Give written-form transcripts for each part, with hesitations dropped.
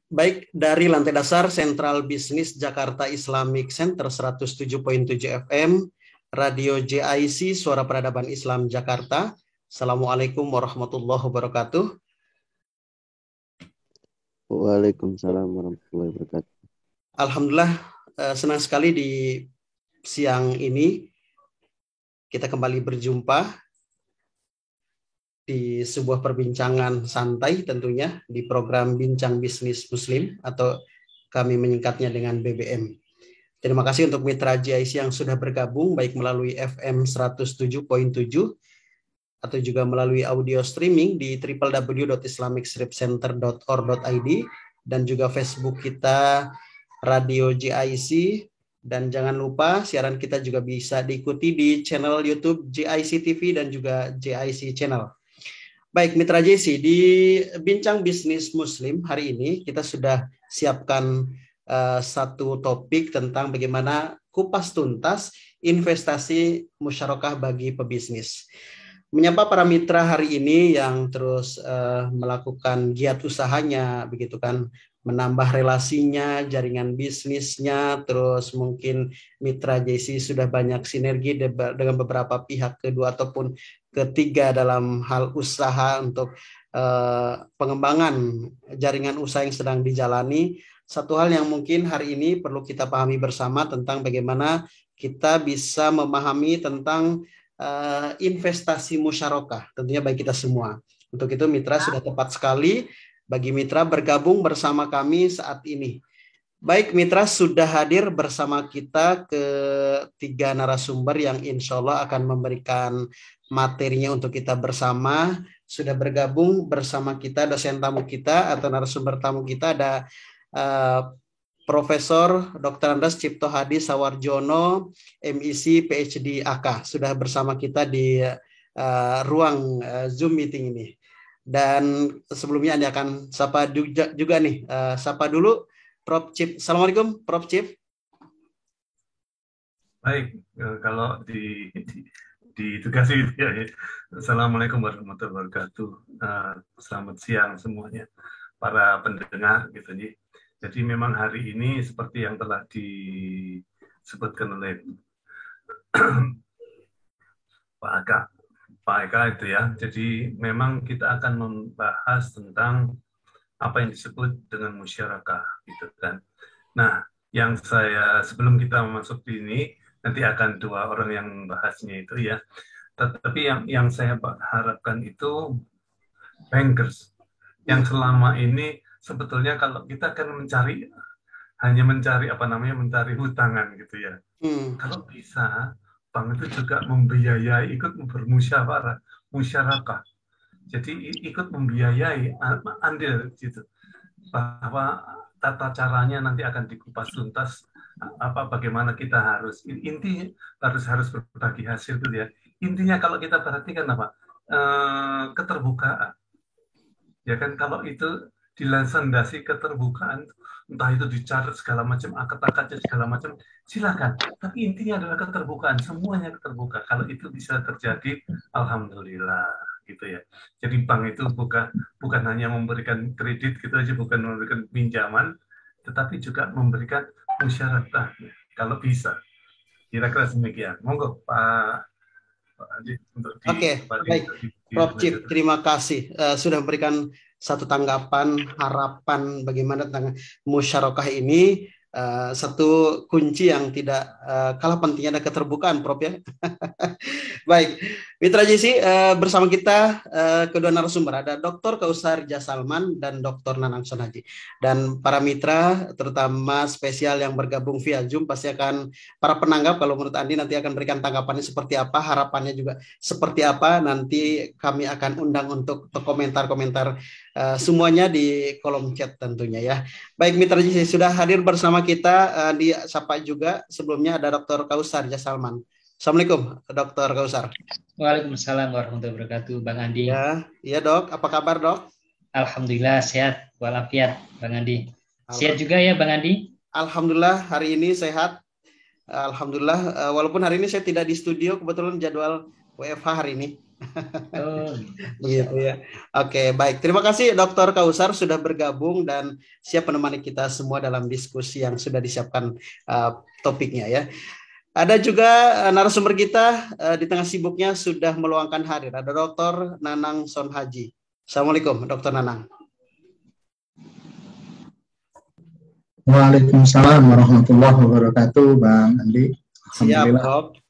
Baik, dari lantai dasar Sentral Bisnis Jakarta Islamic Center 107.7 FM, Radio JIC Suara Peradaban Islam Jakarta. Assalamualaikum warahmatullahi wabarakatuh. Waalaikumsalam warahmatullahi wabarakatuh. Alhamdulillah, senang sekali di siang ini kita kembali berjumpa di sebuah perbincangan santai tentunya di program Bincang Bisnis Muslim atau kami menyingkatnya dengan BBM. Terima kasih untuk mitra JIC yang sudah bergabung baik melalui FM 107.7 atau juga melalui audio streaming di www.islamicsripcenter.or.id dan juga Facebook kita Radio JIC. Dan jangan lupa siaran kita juga bisa diikuti di channel YouTube JIC TV dan juga JIC Channel. Baik, Mitra JC, di Bincang Bisnis Muslim hari ini kita sudah siapkan satu topik tentang bagaimana kupas tuntas investasi musyarakah bagi pebisnis. Menyapa para mitra hari ini yang terus melakukan giat usahanya, begitu kan, menambah relasinya, jaringan bisnisnya, terus mungkin mitra JC sudah banyak sinergi dengan beberapa pihak kedua ataupun ketiga dalam hal usaha untuk pengembangan jaringan usaha yang sedang dijalani. Satu hal yang mungkin hari ini perlu kita pahami bersama tentang bagaimana kita bisa memahami tentang investasi musyarakah, tentunya bagi kita semua. Untuk itu mitra sudah tepat sekali bagi mitra bergabung bersama kami saat ini. Baik, mitra sudah hadir bersama kita ketiga narasumber yang insya Allah akan memberikan materinya untuk kita bersama. Sudah bergabung bersama kita dosen tamu kita atau narasumber tamu kita ada Profesor Dr. Andes Cipto Hadi Sawarjono, MEC PhD AK, sudah bersama kita di ruang Zoom meeting ini. Dan sebelumnya Anda akan sapa juga nih, sapa dulu Prof. Cip. Assalamualaikum, Prof. Cip. Baik, kalau ditugasi ya. Assalamualaikum warahmatullahi wabarakatuh. Selamat siang semuanya, para pendengar gitu nih. Jadi memang hari ini seperti yang telah disebutkan oleh Pak Eka itu ya. Jadi memang kita akan membahas tentang apa yang disebut dengan musyarakah gitu kan. Nah, yang saya sebelum kita masuk ini nanti akan dua orang yang bahasnya itu ya. Tetapi yang saya harapkan itu bankers yang selama ini sebetulnya kalau kita kan hanya mencari mencari hutangan gitu ya. Kalau bisa bank itu juga membiayai, ikut bermusyawarah, musyarakah. Jadi ikut membiayai andil gitu, bahwa tata caranya nanti akan dikupas tuntas bagaimana kita harus harus berbagi hasil itu ya. Intinya kalau kita perhatikan keterbukaan ya kan, kalau itu dilandasi keterbukaan, entah itu dicatat segala macam, akad-akadnya segala macam, silakan. Tapi intinya adalah keterbukaan, semuanya keterbuka. Kalau itu bisa terjadi, alhamdulillah gitu ya. Jadi bank itu bukan hanya memberikan kredit gitu aja, bukan memberikan pinjaman, tetapi juga memberikan musyarakah kalau bisa. Kira-kira demikian. Monggo Pak Adi untuk Oke, baik. Prof. Cip, terima kasih sudah memberikan satu tanggapan, harapan bagaimana tentang musyarakah ini. Satu kunci yang tidak kalah pentingnya ada keterbukaan, Prof ya. Baik, Mitra JC bersama kita kedua narasumber ada Dr. Kausar Jasalman dan Dr. Nanang Sonaji. Dan para mitra terutama spesial yang bergabung via Zoom pasti akan para penanggap kalau menurut Andi nanti akan berikan tanggapannya seperti apa, harapannya juga seperti apa. Nanti kami akan undang untuk komentar-komentar semuanya di kolom chat tentunya ya. Baik, Mitra JC sudah hadir bersama kita di sapa juga sebelumnya ada Dr. Kausar Jasalman. Assalamualaikum, Dr. Kausar. Waalaikumsalam warahmatullahi wabarakatuh, Bang Andi. Ya dok, apa kabar dok? Alhamdulillah sehat walafiat, Bang Andi. Sehat juga ya, Bang Andi? Alhamdulillah hari ini sehat. Alhamdulillah, walaupun hari ini saya tidak di studio, kebetulan jadwal WFH hari ini. Oh, Begitu ya. Oke, baik. Terima kasih Dr. Kausar sudah bergabung dan siap menemani kita semua dalam diskusi yang sudah disiapkan topiknya ya. Ada juga narasumber kita di tengah sibuknya sudah meluangkan hadir. Ada Dr. Nanang Sonhaji. Assalamualaikum, Dr. Nanang. Waalaikumsalam warahmatullahi wabarakatuh, Bang Andi. Siap, Dok.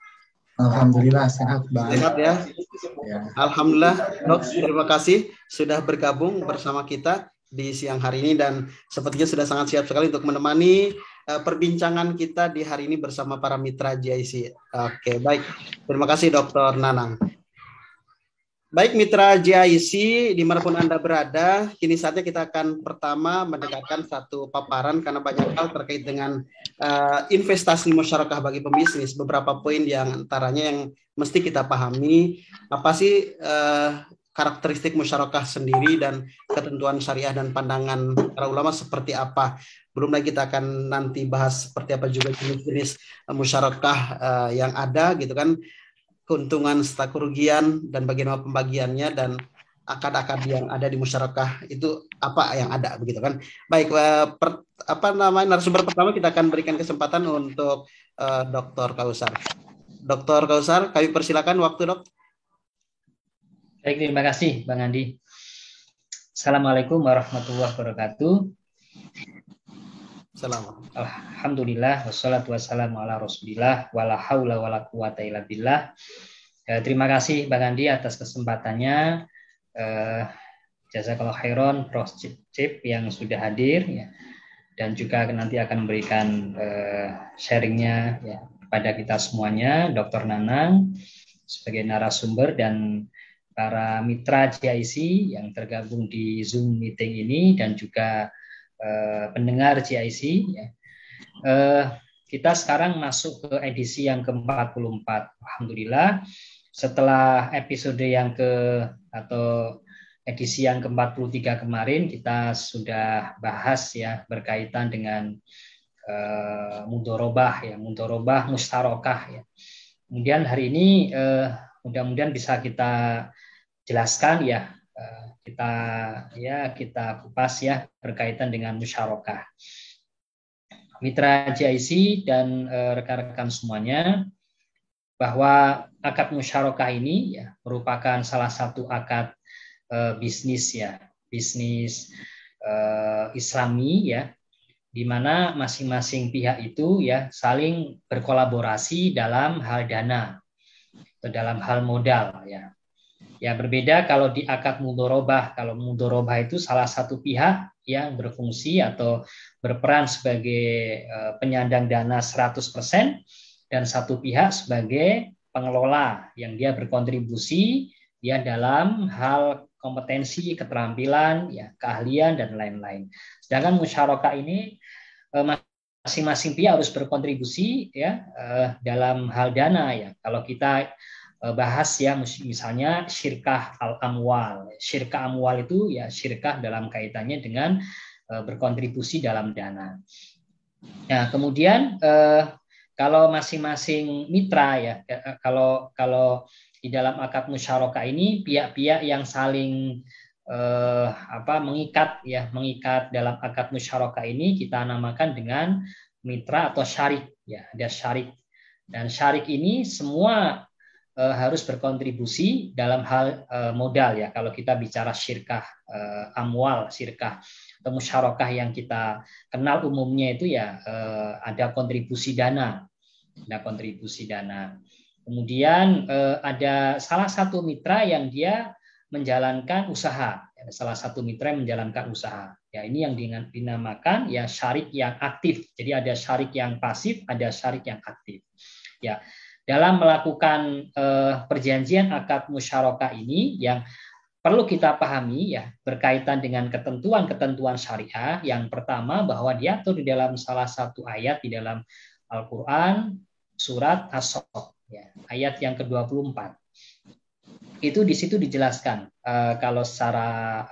Alhamdulillah sehat, Bang. Sehat ya? Ya. Alhamdulillah, Dok. Terima kasih sudah bergabung bersama kita di siang hari ini dan sepertinya sudah sangat siap sekali untuk menemani perbincangan kita di hari ini bersama para mitra GIC. Oke, baik. Terima kasih, Dr. Nanang. Baik mitra GIC dimanapun Anda berada, kini saatnya kita akan pertama mendekatkan satu paparan karena banyak hal terkait dengan investasi musyarakah bagi pembisnis. Beberapa poin yang antaranya yang mesti kita pahami, apa sih karakteristik musyarakah sendiri dan ketentuan syariah dan pandangan para ulama seperti apa. Belum lagi kita akan nanti bahas seperti apa juga jenis-jenis musyarakah yang ada gitu kan, keuntungan serta kerugian dan bagaimana pembagiannya dan akad-akad yang ada di musyarakah itu apa yang ada begitu kan. Baik, narasumber pertama kita akan berikan kesempatan untuk Dr. Kausar. Dr. Kausar, kami persilakan waktu, Dok. Baik, terima kasih Bang Andi. Assalamualaikum warahmatullahi wabarakatuh. Assalamualaikum. Alhamdulillah wassalatu wassalamu ala Rasulillah wala haula wala quwata illa billah. Terima kasih Bang Andi atas kesempatannya. Jazakallahu khairan Prof. Cip yang sudah hadir ya. Dan juga nanti akan memberikan sharingnya ya kepada kita semuanya, Dr. Nanang sebagai narasumber dan para mitra GIC yang tergabung di Zoom meeting ini dan juga pendengar GIC ya. Kita sekarang masuk ke edisi yang ke-44. Alhamdulillah setelah episode yang atau edisi yang ke-43 kemarin kita sudah bahas ya berkaitan dengan mudorobah mustarokah ya. Kemudian hari ini mudah-mudahan bisa kita jelaskan ya, kita kupas ya berkaitan dengan musyarakah. Mitra GIC dan rekan-rekan semuanya, bahwa akad musyarakah ini ya merupakan salah satu akad bisnis Islami ya, di mana masing-masing pihak itu ya saling berkolaborasi dalam hal dana atau dalam hal modal ya. Ya berbeda kalau di akad mudorobah. Kalau mudorobah itu salah satu pihak yang berfungsi atau berperan sebagai penyandang dana 100% dan satu pihak sebagai pengelola yang dia berkontribusi ya dalam hal kompetensi, keterampilan, ya keahlian dan lain-lain. Sedangkan musyarakah ini masing-masing pihak harus berkontribusi ya dalam hal dana ya. Kalau kita bahas ya misalnya syirkah al-amwal. Syirkah amwal itu ya syirkah dalam kaitannya dengan berkontribusi dalam dana. Nah, kemudian kalau masing-masing mitra ya kalau di dalam akad musyarakah ini pihak-pihak yang saling mengikat dalam akad musyarakah ini kita namakan dengan mitra atau syarik ya. Ada syarik dan syarik ini semua harus berkontribusi dalam hal modal ya. Kalau kita bicara syirkah amwal, syirkah atau musyarakah yang kita kenal umumnya itu ya ada kontribusi dana, Kemudian ada salah satu mitra yang dia menjalankan usaha. Salah satu mitra yang menjalankan usaha. Ya ini yang dinamakan ya syarik yang aktif. Jadi ada syarik yang pasif, ada syarik yang aktif. Ya. Dalam melakukan perjanjian akad musyarakah ini yang perlu kita pahami ya berkaitan dengan ketentuan-ketentuan syariah. Yang pertama bahwa diatur di dalam salah satu ayat di dalam Al-Qur'an surat As-Saff ya, ayat yang ke-24. Itu di situ dijelaskan kalau secara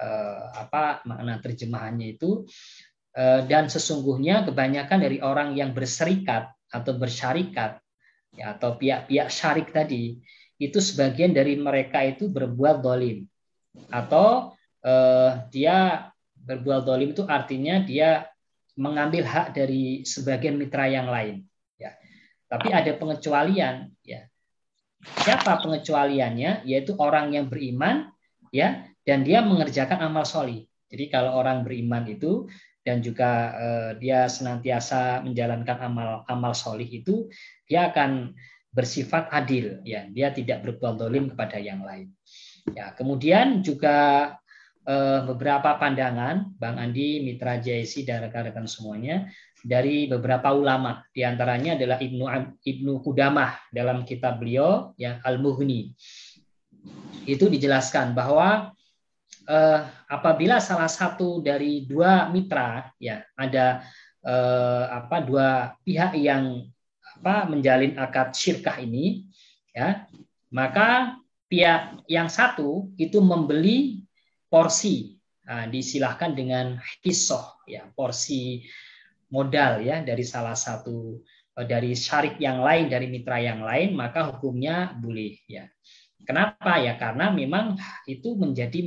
makna terjemahannya itu dan sesungguhnya kebanyakan dari orang yang berserikat atau bersyarikat ya, atau pihak-pihak syarik tadi itu sebagian dari mereka itu berbuat zalim, atau dia berbuat zalim itu artinya dia mengambil hak dari sebagian mitra yang lain. Ya. Tapi ada pengecualian. Ya. Siapa pengecualiannya? Yaitu orang yang beriman, ya, dan dia mengerjakan amal solih. Jadi kalau orang beriman itu dan juga dia senantiasa menjalankan amal solih itu, dia akan bersifat adil. Ya, dia tidak berbuat zalim kepada yang lain. Ya, kemudian juga beberapa pandangan, Bang Andi, Mitra JIC, dan rekan-rekan semuanya, dari beberapa ulama, diantaranya adalah Ibnu Qudamah dalam kitab beliau, ya, Al-Mughni. Itu dijelaskan bahwa apabila salah satu dari dua mitra, ya, ada dua pihak yang menjalin akad syirkah ini, ya, maka pihak yang satu itu membeli porsi, disilahkan dengan hisoh, ya, porsi modal, ya, dari salah satu dari syarik yang lain, dari mitra yang lain, maka hukumnya boleh, ya. Kenapa? Ya karena memang itu menjadi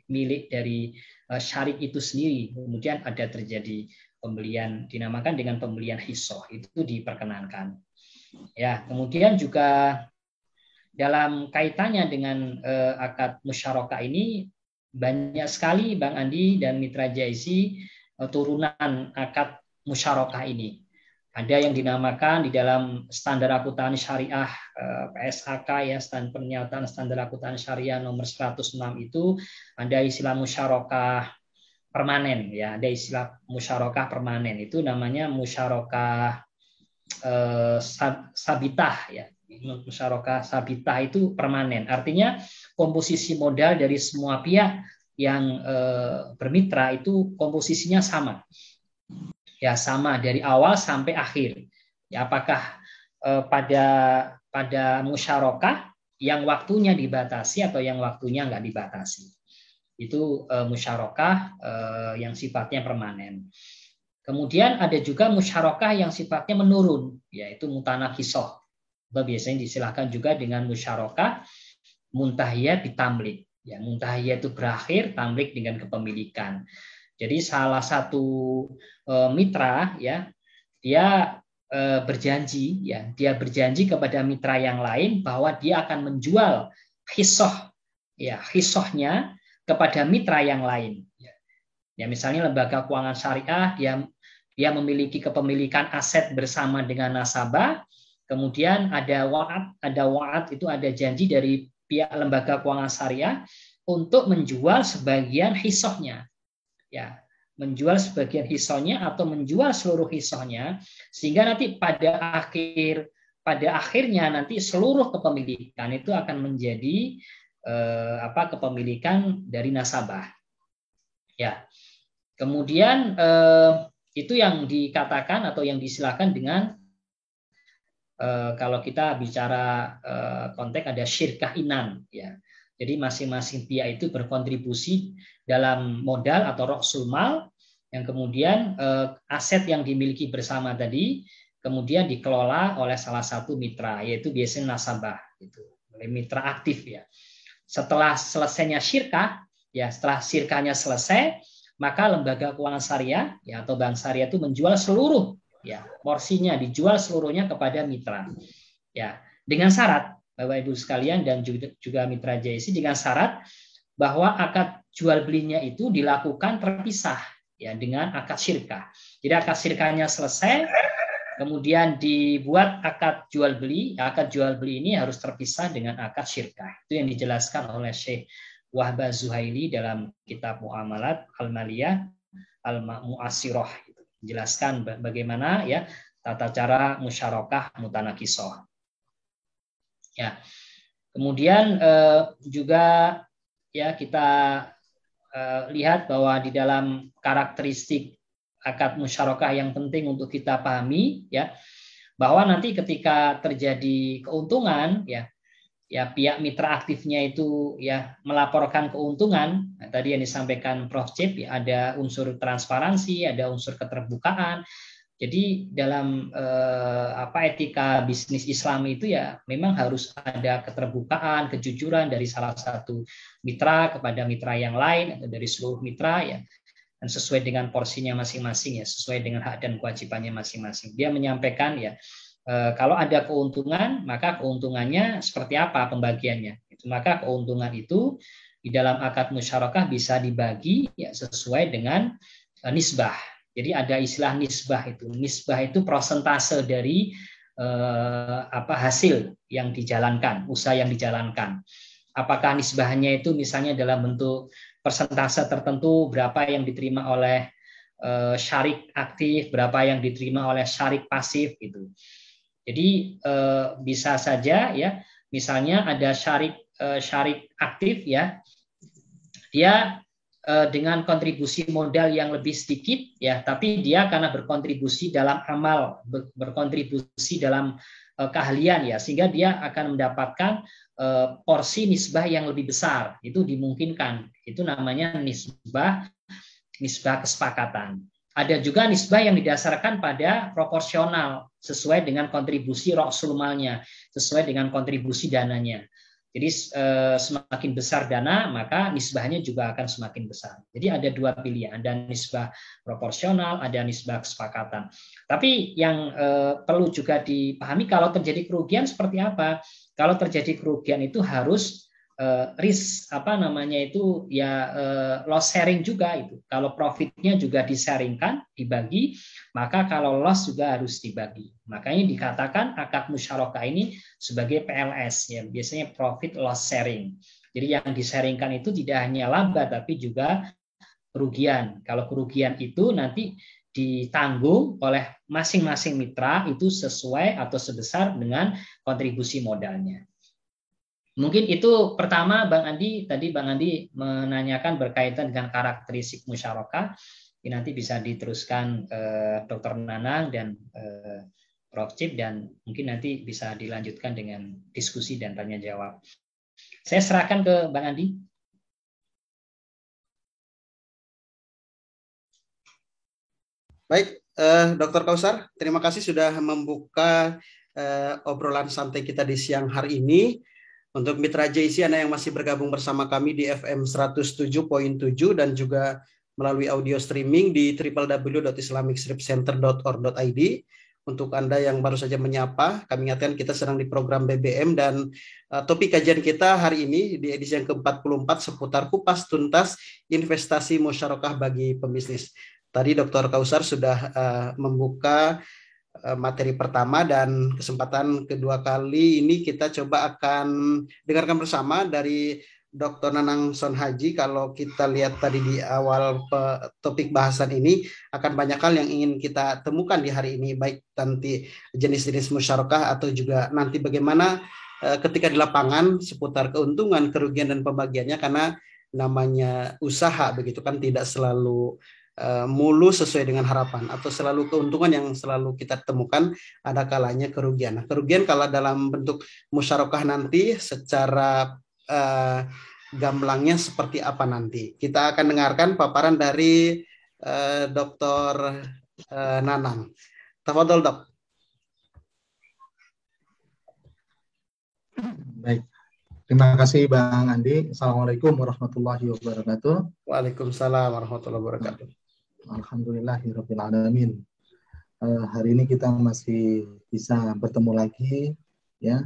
milik dari syarik itu sendiri. Kemudian ada terjadi pembelian, dinamakan dengan pembelian hisoh, itu diperkenankan. Ya, kemudian juga dalam kaitannya dengan akad musyarakah ini banyak sekali Bang Andi dan Mitra JIC turunan akad musyarakah ini. Ada yang dinamakan di dalam standar akuntansi syariah PSAK, ya, pernyataan standar akuntansi syariah nomor 106 itu ada istilah musyarakah permanen, ya, ada istilah musyarakah permanen, itu namanya musyarakah sabitah, ya. Musyarakah sabitah itu permanen, artinya komposisi modal dari semua pihak yang bermitra itu komposisinya sama, ya, sama dari awal sampai akhir. Ya, apakah pada musyarakah yang waktunya dibatasi atau yang waktunya nggak dibatasi, itu musyarakah yang sifatnya permanen. Kemudian ada juga musyarakah yang sifatnya menurun, yaitu mutanakisoh. Biasanya disilahkan juga dengan musyarakah muntahiyah bitamlik. Ya, muntahiyah itu berakhir, tamlik dengan kepemilikan. Jadi salah satu mitra, ya, dia berjanji, ya, dia berjanji kepada mitra yang lain bahwa dia akan menjual hisoh, ya, hisohnya kepada mitra yang lain. Ya, misalnya lembaga keuangan syariah, dia memiliki kepemilikan aset bersama dengan nasabah. Kemudian ada wa'ad itu ada janji dari pihak lembaga keuangan syariah untuk menjual sebagian hisohnya, ya, menjual sebagian hisohnya atau menjual seluruh hisohnya, sehingga nanti pada akhirnya nanti seluruh kepemilikan itu akan menjadi kepemilikan dari nasabah, ya. Kemudian itu yang dikatakan atau yang disilakan dengan kalau kita bicara konteks ada syirkah inan, ya. Jadi masing-masing pihak itu berkontribusi dalam modal atau ra'sul mal, yang kemudian aset yang dimiliki bersama tadi kemudian dikelola oleh salah satu mitra, yaitu biasanya nasabah, itu oleh mitra aktif, ya. Setelah selesainya syirkah, ya, setelah syirkahnya selesai, maka lembaga keuangan syariah, ya, atau bank syariah itu menjual seluruh, ya, porsinya dijual seluruhnya kepada mitra, ya, dengan syarat Bapak Ibu sekalian dan juga Mitra JIC, dengan syarat bahwa akad jual belinya itu dilakukan terpisah, ya, dengan akad syirkah. Jadi akad syirkahnya selesai, kemudian dibuat akad jual beli. Akad jual beli ini harus terpisah dengan akad syirkah. Itu yang dijelaskan oleh Syekh Wahbah Zuhaili dalam kitab Muamalat Al-Maliyah Al-Mu'asirah. Jelaskan bagaimana, ya, tata cara musyarakah mutanakisoh. Ya. Kemudian juga, ya, kita lihat bahwa di dalam karakteristik akad musyarakah yang penting untuk kita pahami, ya, bahwa nanti ketika terjadi keuntungan, ya, pihak mitra aktifnya itu, ya, melaporkan keuntungan. Nah, tadi yang disampaikan Prof. Cip, ya, ada unsur transparansi, ada unsur keterbukaan, Jadi dalam etika bisnis Islam itu ya memang harus ada keterbukaan, kejujuran dari salah satu mitra kepada mitra yang lain atau dari seluruh mitra ya, dan sesuai dengan porsinya masing-masing ya, sesuai dengan hak dan kewajibannya masing-masing. Dia menyampaikan ya kalau ada keuntungan maka keuntungannya seperti apa pembagiannya. Maka keuntungan itu di dalam akad musyarakah bisa dibagi ya sesuai dengan nisbah. Jadi ada istilah nisbah itu. Nisbah itu persentase dari hasil yang dijalankan, usaha yang dijalankan. Apakah nisbahnya itu misalnya dalam bentuk persentase tertentu, berapa yang diterima oleh syarik aktif, berapa yang diterima oleh syarik pasif gitu. Jadi bisa saja ya, misalnya ada syarik aktif ya, dia dengan kontribusi modal yang lebih sedikit ya, tapi dia karena berkontribusi dalam amal, berkontribusi dalam keahlian ya, sehingga dia akan mendapatkan porsi nisbah yang lebih besar. Itu dimungkinkan. Itu namanya nisbah kesepakatan. Ada juga nisbah yang didasarkan pada proporsional sesuai dengan kontribusi ra'sul malnya, sesuai dengan kontribusi dananya. Jadi semakin besar dana, maka nisbahnya juga akan semakin besar. Jadi ada dua pilihan, ada nisbah proporsional, ada nisbah kesepakatan. Tapi yang perlu juga dipahami kalau terjadi kerugian seperti apa? Kalau terjadi kerugian itu harus risk loss sharing juga itu. Kalau profitnya juga disaringkan, dibagi, maka kalau loss juga harus dibagi. Makanya dikatakan akad musyarakah ini sebagai PLS ya, biasanya profit loss sharing. Jadi yang disaringkan itu tidak hanya laba tapi juga kerugian. Kalau kerugian itu nanti ditanggung oleh masing-masing mitra itu sesuai atau sebesar dengan kontribusi modalnya. Mungkin itu pertama Bang Andi, tadi Bang Andi menanyakan berkaitan dengan karakteristik musyarakah. Ini nanti bisa diteruskan Dr. Nanang dan Prof. Cip, dan mungkin nanti bisa dilanjutkan dengan diskusi dan tanya jawab. Saya serahkan ke Bang Andi. Baik, Dr. Kausar, terima kasih sudah membuka obrolan santai kita di siang hari ini. Untuk mitra JIC Anda yang masih bergabung bersama kami di FM 107.7 dan juga melalui audio streaming di www.islamicstripcenter.org.id. Untuk Anda yang baru saja menyapa, kami ingatkan kita sedang di program BBM dan topik kajian kita hari ini di edisi yang ke-44 seputar kupas tuntas investasi musyarakah bagi pembisnis. Tadi Dr. Kausar sudah membuka materi pertama dan kesempatan kedua kali ini kita coba akan dengarkan bersama dari Dr. Nanang Sonhaji. Kalau kita lihat tadi di awal topik bahasan ini akan banyak hal yang ingin kita temukan di hari ini, baik nanti jenis-jenis musyarakah atau juga nanti bagaimana ketika di lapangan seputar keuntungan, kerugian dan pembagiannya, karena namanya usaha begitu kan tidak selalu mulus sesuai dengan harapan atau selalu keuntungan yang selalu kita temukan, ada kalanya kerugian. Nah, kerugian kalau dalam bentuk musyarakah nanti secara gamblangnya seperti apa nanti. Kita akan dengarkan paparan dari Dr. Nanang. Tafadhol, Dok. Baik. Terima kasih Bang Andi. Assalamualaikum warahmatullahi wabarakatuh. Waalaikumsalam warahmatullahi wabarakatuh. Alhamdulillahirabbil alamin. Hari ini kita masih bisa bertemu lagi ya.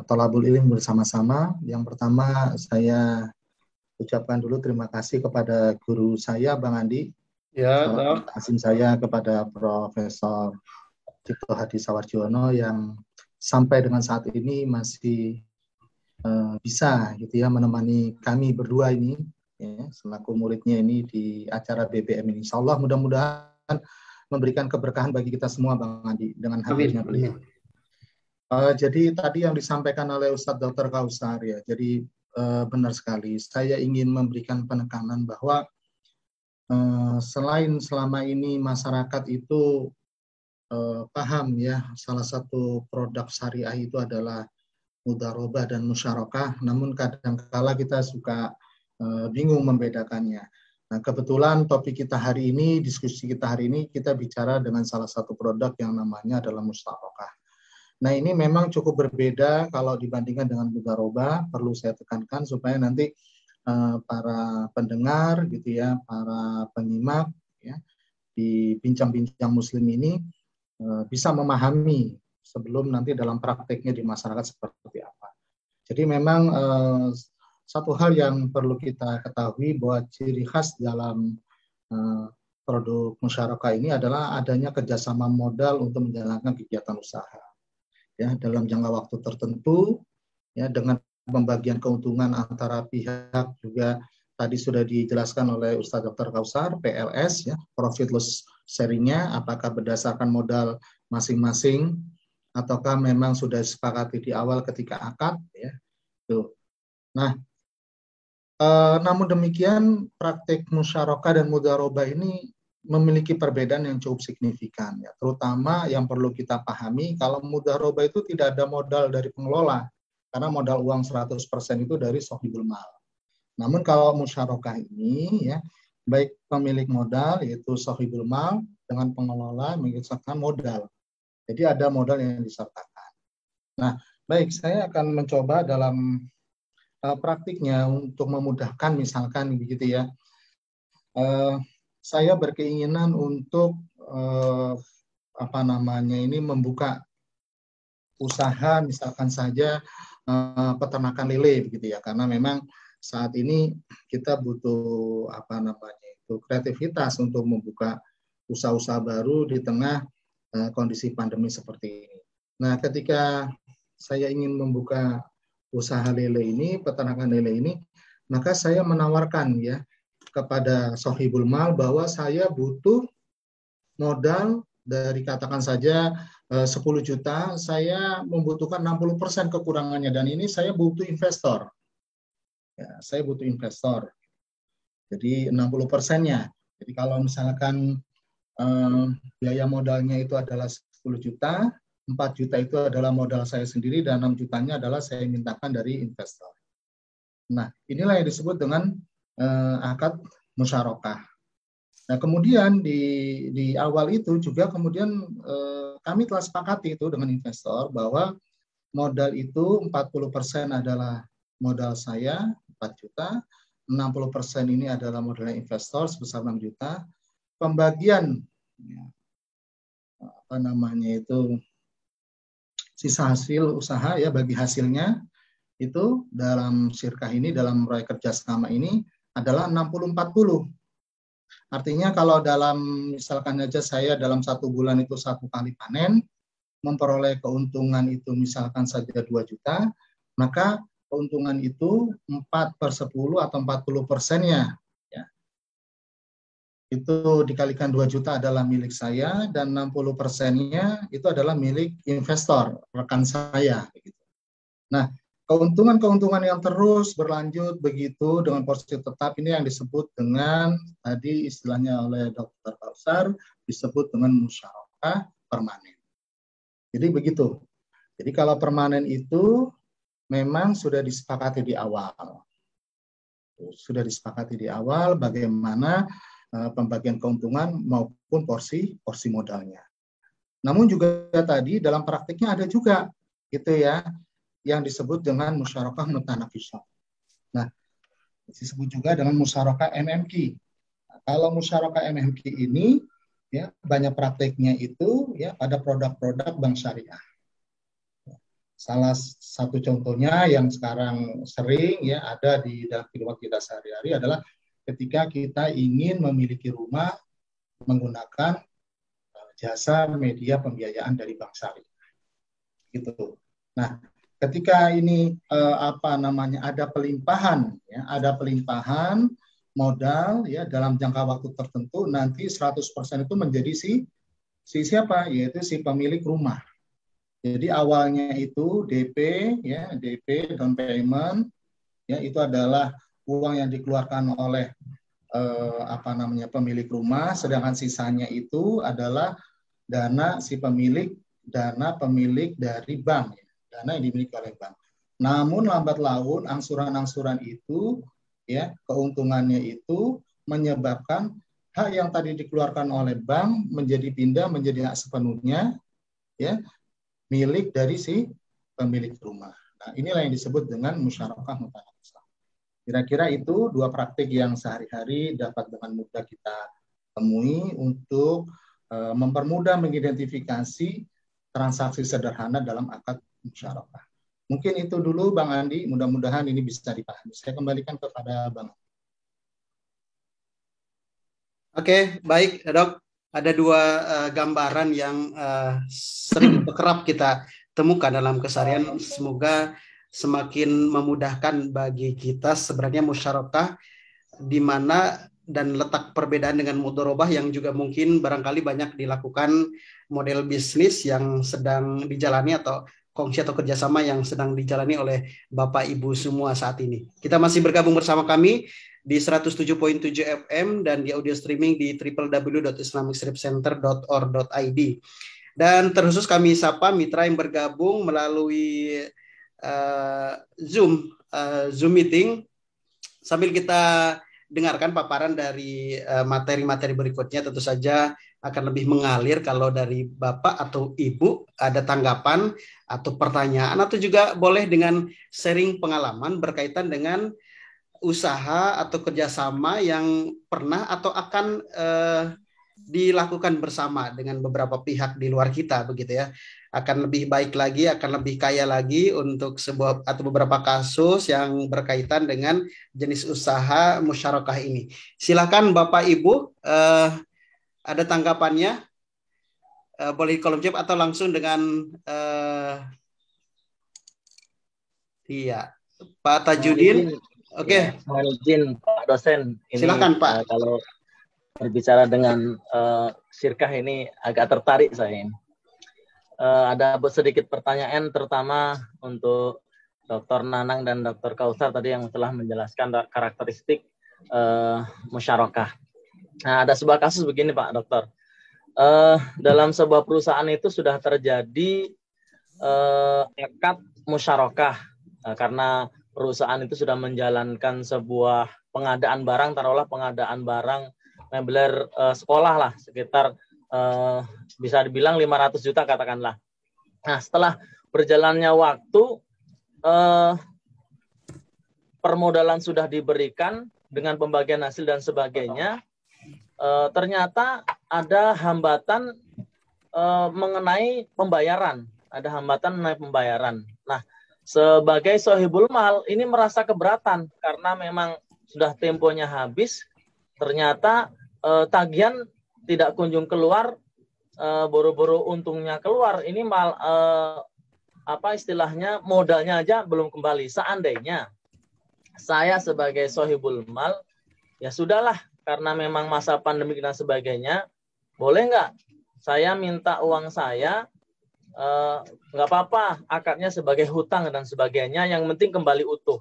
Thalabul ilm bersama-sama. Yang pertama saya ucapkan dulu terima kasih kepada guru saya Bang Andi. Ya, asim saya kepada Profesor Cipto Hadi Sawarjono yang sampai dengan saat ini masih bisa gitu ya menemani kami berdua ini ya, selaku muridnya ini di acara BBM ini. Insya Allah mudah-mudahan memberikan keberkahan bagi kita semua Bang Andi dengan hadirnya beliau. Jadi tadi yang disampaikan oleh Ustadz Dr. Kausar ya, jadi benar sekali. Saya ingin memberikan penekanan bahwa selain selama ini masyarakat itu paham ya, salah satu produk syariah itu adalah mudharabah dan musyarakah, namun kadang-kala kita suka bingung membedakannya. Nah, kebetulan topik kita hari ini, diskusi kita hari ini, kita bicara dengan salah satu produk yang namanya adalah musyarakah. Nah, ini memang cukup berbeda kalau dibandingkan dengan mudharabah. Perlu saya tekankan supaya nanti para pendengar gitu ya, para penyimak ya di bincang-bincang muslim ini bisa memahami sebelum nanti dalam prakteknya di masyarakat seperti apa. Jadi memang satu hal yang perlu kita ketahui bahwa ciri khas dalam produk musyarakah ini adalah adanya kerjasama modal untuk menjalankan kegiatan usaha ya dalam jangka waktu tertentu ya dengan pembagian keuntungan antara pihak juga tadi sudah dijelaskan oleh Ustadz Dr. Kausar, PLS ya, profit loss sharing-nya apakah berdasarkan modal masing-masing ataukah memang sudah disepakati di awal ketika akad ya. Tuh. Nah, namun demikian praktik musyarakah dan mudharabah ini memiliki perbedaan yang cukup signifikan ya, terutama yang perlu kita pahami kalau mudharabah itu tidak ada modal dari pengelola. Karena modal uang 100% itu dari sohibul mal. Namun kalau musyarakah ini ya baik pemilik modal yaitu sohibul mal dengan pengelola mengirimkan modal. Jadi ada modal yang disertakan. Nah, baik saya akan mencoba dalam praktiknya untuk memudahkan misalkan begitu ya. Saya berkeinginan untuk membuka usaha misalkan saja peternakan lele begitu ya, karena memang saat ini kita butuh kreativitas untuk membuka usaha-usaha baru di tengah kondisi pandemi seperti ini. Nah, ketika saya ingin membuka usaha lele ini, peternakan lele ini, maka saya menawarkan ya kepada sohibul mal bahwa saya butuh modal dari katakan saja 10 juta, saya membutuhkan 60% kekurangannya dan ini saya butuh investor. Ya, saya butuh investor. Jadi 60%-nya. Jadi kalau misalkan biaya modalnya itu adalah 10 juta, 4 juta itu adalah modal saya sendiri dan 6 jutanya adalah saya mintakan dari investor. Nah, inilah yang disebut dengan akad musyarakah. Nah, kemudian di awal itu juga kemudian kami telah sepakati itu dengan investor bahwa modal itu 40% adalah modal saya 4 juta, 60% ini adalah modal investor sebesar 6 juta. Pembagian sisa hasil usaha ya bagi hasilnya itu dalam syirkah ini dalam proyek kerjasama ini adalah 60-40. Artinya kalau dalam misalkan aja saya dalam 1 bulan itu 1 kali panen, memperoleh keuntungan itu misalkan saja 2 juta, maka keuntungan itu 4/10 atau 40%-nya. Ya. Itu dikalikan 2 juta adalah milik saya dan 60%-nya itu adalah milik investor, rekan saya. Nah, keuntungan-keuntungan yang terus berlanjut begitu dengan porsi tetap ini yang disebut dengan tadi istilahnya oleh Dr. Kausar disebut dengan musyarakah permanen. Jadi begitu. Jadi kalau permanen itu memang sudah disepakati di awal. Sudah disepakati di awal bagaimana pembagian keuntungan maupun porsi modalnya. Namun juga tadi dalam praktiknya ada juga gitu ya yang disebut dengan musyarakah mutanafisah. Nah, disebut juga dengan musyarakah MMQ. Nah, kalau musyarakah MMQ ini ya banyak prakteknya itu ya pada produk-produk bank syariah. Salah satu contohnya yang sekarang sering ya ada di dalam kehidupan kita sehari-hari adalah ketika kita ingin memiliki rumah menggunakan jasa media pembiayaan dari bank syariah. Gitu. Nah, ketika ini ada pelimpahan ya, ada pelimpahan modal ya dalam jangka waktu tertentu nanti 100% itu menjadi si siapa? Yaitu si pemilik rumah. Jadi awalnya itu DP ya, DP down payment ya itu adalah uang yang dikeluarkan oleh pemilik rumah, sedangkan sisanya itu adalah dana pemilik dari bank ya. Dana yang dimiliki oleh bank. Namun lambat laun angsuran-angsuran itu ya keuntungannya itu menyebabkan hak yang tadi dikeluarkan oleh bank menjadi pindah menjadi hak sepenuhnya ya milik dari si pemilik rumah. Nah, inilah yang disebut dengan musyarakah mutanakisah. Kira-kira itu dua praktik yang sehari-hari dapat dengan mudah kita temui untuk mempermudah mengidentifikasi transaksi sederhana dalam akad musyarakah. Mungkin itu dulu Bang Andi, mudah-mudahan ini bisa dipahami. Saya kembalikan kepada Bang. Oke, baik Dok. Ada dua gambaran yang sering kerap kita temukan dalam keseharian. Semoga semakin memudahkan bagi kita sebenarnya musyarakah di mana dan letak perbedaan dengan mudharabah yang juga mungkin barangkali banyak dilakukan model bisnis yang sedang dijalani atau kongsi atau kerjasama yang sedang dijalani oleh Bapak Ibu semua saat ini. Kita masih bergabung bersama kami di 107.7 FM dan di audio streaming di www.islamicstripcenter.or.id. Dan terkhusus kami sapa mitra yang bergabung melalui Zoom meeting sambil kita dengarkan paparan dari materi-materi berikutnya. Tentu saja akan lebih mengalir kalau dari Bapak atau Ibu ada tanggapan atau pertanyaan atau juga boleh dengan sharing pengalaman berkaitan dengan usaha atau kerjasama yang pernah atau akan dilakukan bersama dengan beberapa pihak di luar kita begitu ya. Akan lebih baik lagi, akan lebih kaya lagi untuk sebuah atau beberapa kasus yang berkaitan dengan jenis usaha musyarakah ini. Silakan Bapak Ibu, ada tanggapannya, boleh di kolom chat atau langsung dengan iya Pak Tajudin. Oke. Mohon izin Pak dosen. Ini, silakan Pak. Kalau berbicara dengan syirkah ini agak tertarik saya ini. Ada sedikit pertanyaan terutama untuk Dr. Nanang dan Dr. Kautsar tadi yang telah menjelaskan karakteristik musyarakah. Nah, ada sebuah kasus begini Pak Dokter. Dalam sebuah perusahaan itu sudah terjadi akad musyarakah karena perusahaan itu sudah menjalankan sebuah pengadaan barang, taruhlah pengadaan barang mebler sekolah lah sekitar bisa dibilang 500 juta katakanlah. Nah, setelah berjalannya waktu permodalan sudah diberikan dengan pembagian hasil dan sebagainya, ternyata ada hambatan mengenai pembayaran. Ada hambatan mengenai pembayaran. Nah, sebagai sohibul mal ini merasa keberatan karena memang sudah temponya habis, ternyata tagihan tidak kunjung keluar, boro-boro untungnya keluar. Ini mal apa istilahnya modalnya aja belum kembali. Seandainya saya sebagai sohibul mal, ya sudahlah karena memang masa pandemi dan sebagainya, boleh nggak saya minta uang saya, nggak apa-apa, akadnya sebagai hutang dan sebagainya, yang penting kembali utuh.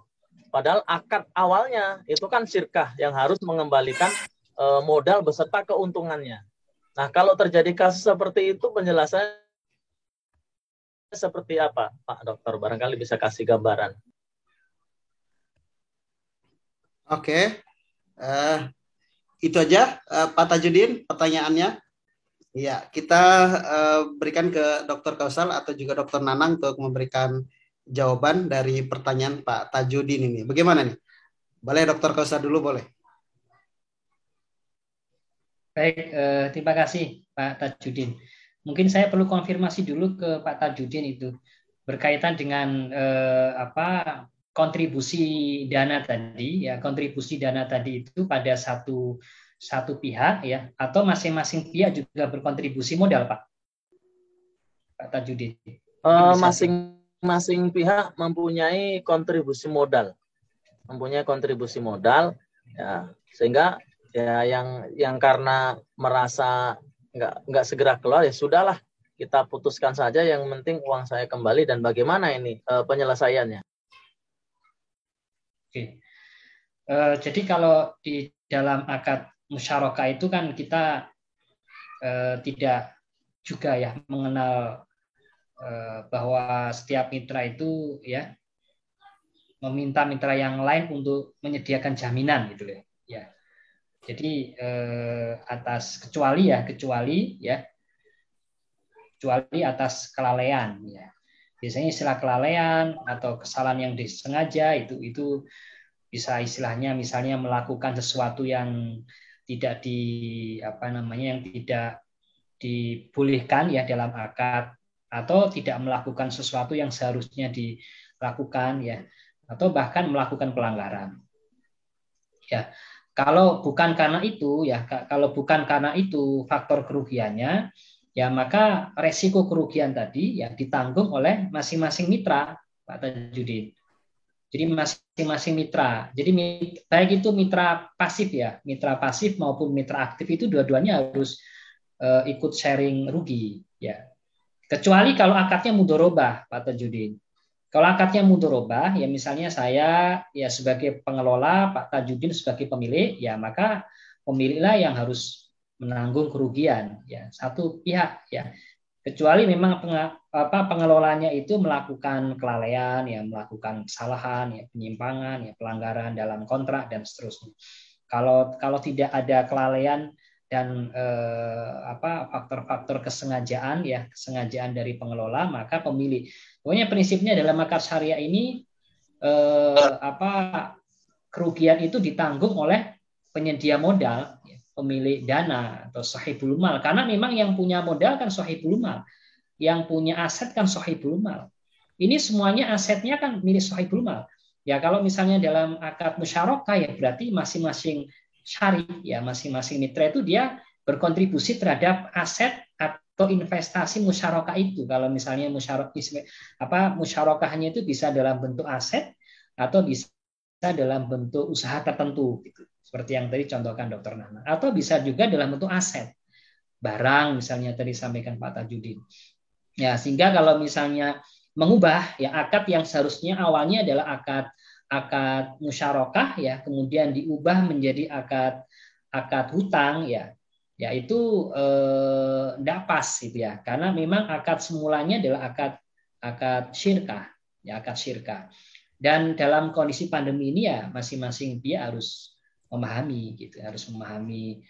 Padahal akad awalnya itu kan syirkah yang harus mengembalikan modal beserta keuntungannya. Nah, kalau terjadi kasus seperti itu, penjelasannya seperti apa, Pak Dokter? Barangkali bisa kasih gambaran. Oke, itu aja Pak Tajudin pertanyaannya. Ya, kita berikan ke Dr. Kautsar atau juga Dr. Nanang untuk memberikan jawaban dari pertanyaan Pak Tajudin ini. Bagaimana nih? Boleh Dr. Kautsar dulu, boleh? Baik, terima kasih Pak Tajudin. Mungkin saya perlu konfirmasi dulu ke Pak Tajudin itu berkaitan dengan kontribusi dana tadi ya, kontribusi dana tadi itu pada satu pihak ya, atau masing-masing pihak juga berkontribusi modal, Pak Tajudin? Masing-masing pihak mempunyai kontribusi modal, ya, sehingga ya yang karena merasa nggak segera keluar, ya sudahlah kita putuskan saja, yang penting uang saya kembali. Dan bagaimana ini penyelesaiannya? Oke. Jadi kalau di dalam akad musyarakah itu kan kita tidak juga ya mengenal bahwa setiap mitra itu ya meminta mitra yang lain untuk menyediakan jaminan gitu ya. Jadi atas kecuali atas kelalaian ya. Biasanya istilah kelalaian atau kesalahan yang disengaja itu bisa istilahnya misalnya melakukan sesuatu yang tidak yang tidak dibolehkan ya dalam akad, atau tidak melakukan sesuatu yang seharusnya dilakukan ya, atau bahkan melakukan pelanggaran. Ya, kalau bukan karena itu faktor kerugiannya, ya maka resiko kerugian tadi ya ditanggung oleh masing-masing mitra, Pak Tajudin. Jadi masing-masing mitra. Jadi baik itu mitra pasif ya, mitra pasif maupun mitra aktif itu dua-duanya harus ikut sharing rugi ya. Kecuali kalau akadnya mudharabah, Pak Tajudin. Kalau akadnya mudharabah, ya misalnya saya ya sebagai pengelola, Pak Tajudin sebagai pemilik, ya maka pemiliklah yang harus menanggung kerugian, ya satu pihak, ya. Kecuali memang pengelolanya itu melakukan kelalaian, ya melakukan kesalahan, ya penyimpangan, ya pelanggaran dalam kontrak dan seterusnya. Kalau tidak ada kelalaian dan faktor-faktor kesengajaan dari pengelola, maka pemilik. Pokoknya prinsipnya dalam akad syariah ini kerugian itu ditanggung oleh penyedia modal, pemilik dana atau sahibul mal, karena memang yang punya modal kan sahibul mal, yang punya aset kan sahibul mal. Ini semuanya asetnya kan milik sahibul mal. Ya kalau misalnya dalam akad musyarakah ya berarti masing-masing syari ya masing-masing mitra itu dia berkontribusi terhadap aset atau investasi musyarakah itu. Kalau misalnya musyarakahnya itu bisa dalam bentuk aset atau bisa dalam bentuk usaha tertentu gitu. Seperti yang tadi contohkan Dr. Nana, atau bisa juga dalam bentuk aset. Barang misalnya tadi sampaikan Pak Tajudin. Ya, sehingga kalau misalnya mengubah ya akad yang seharusnya awalnya adalah akad musyarakah ya, kemudian diubah menjadi akad hutang ya itu tidak pas gitu ya, karena memang akad semulanya adalah akad syirkah ya, akad syirkah. Dan dalam kondisi pandemi ini ya masing-masing pihak harus memahami gitu, harus memahami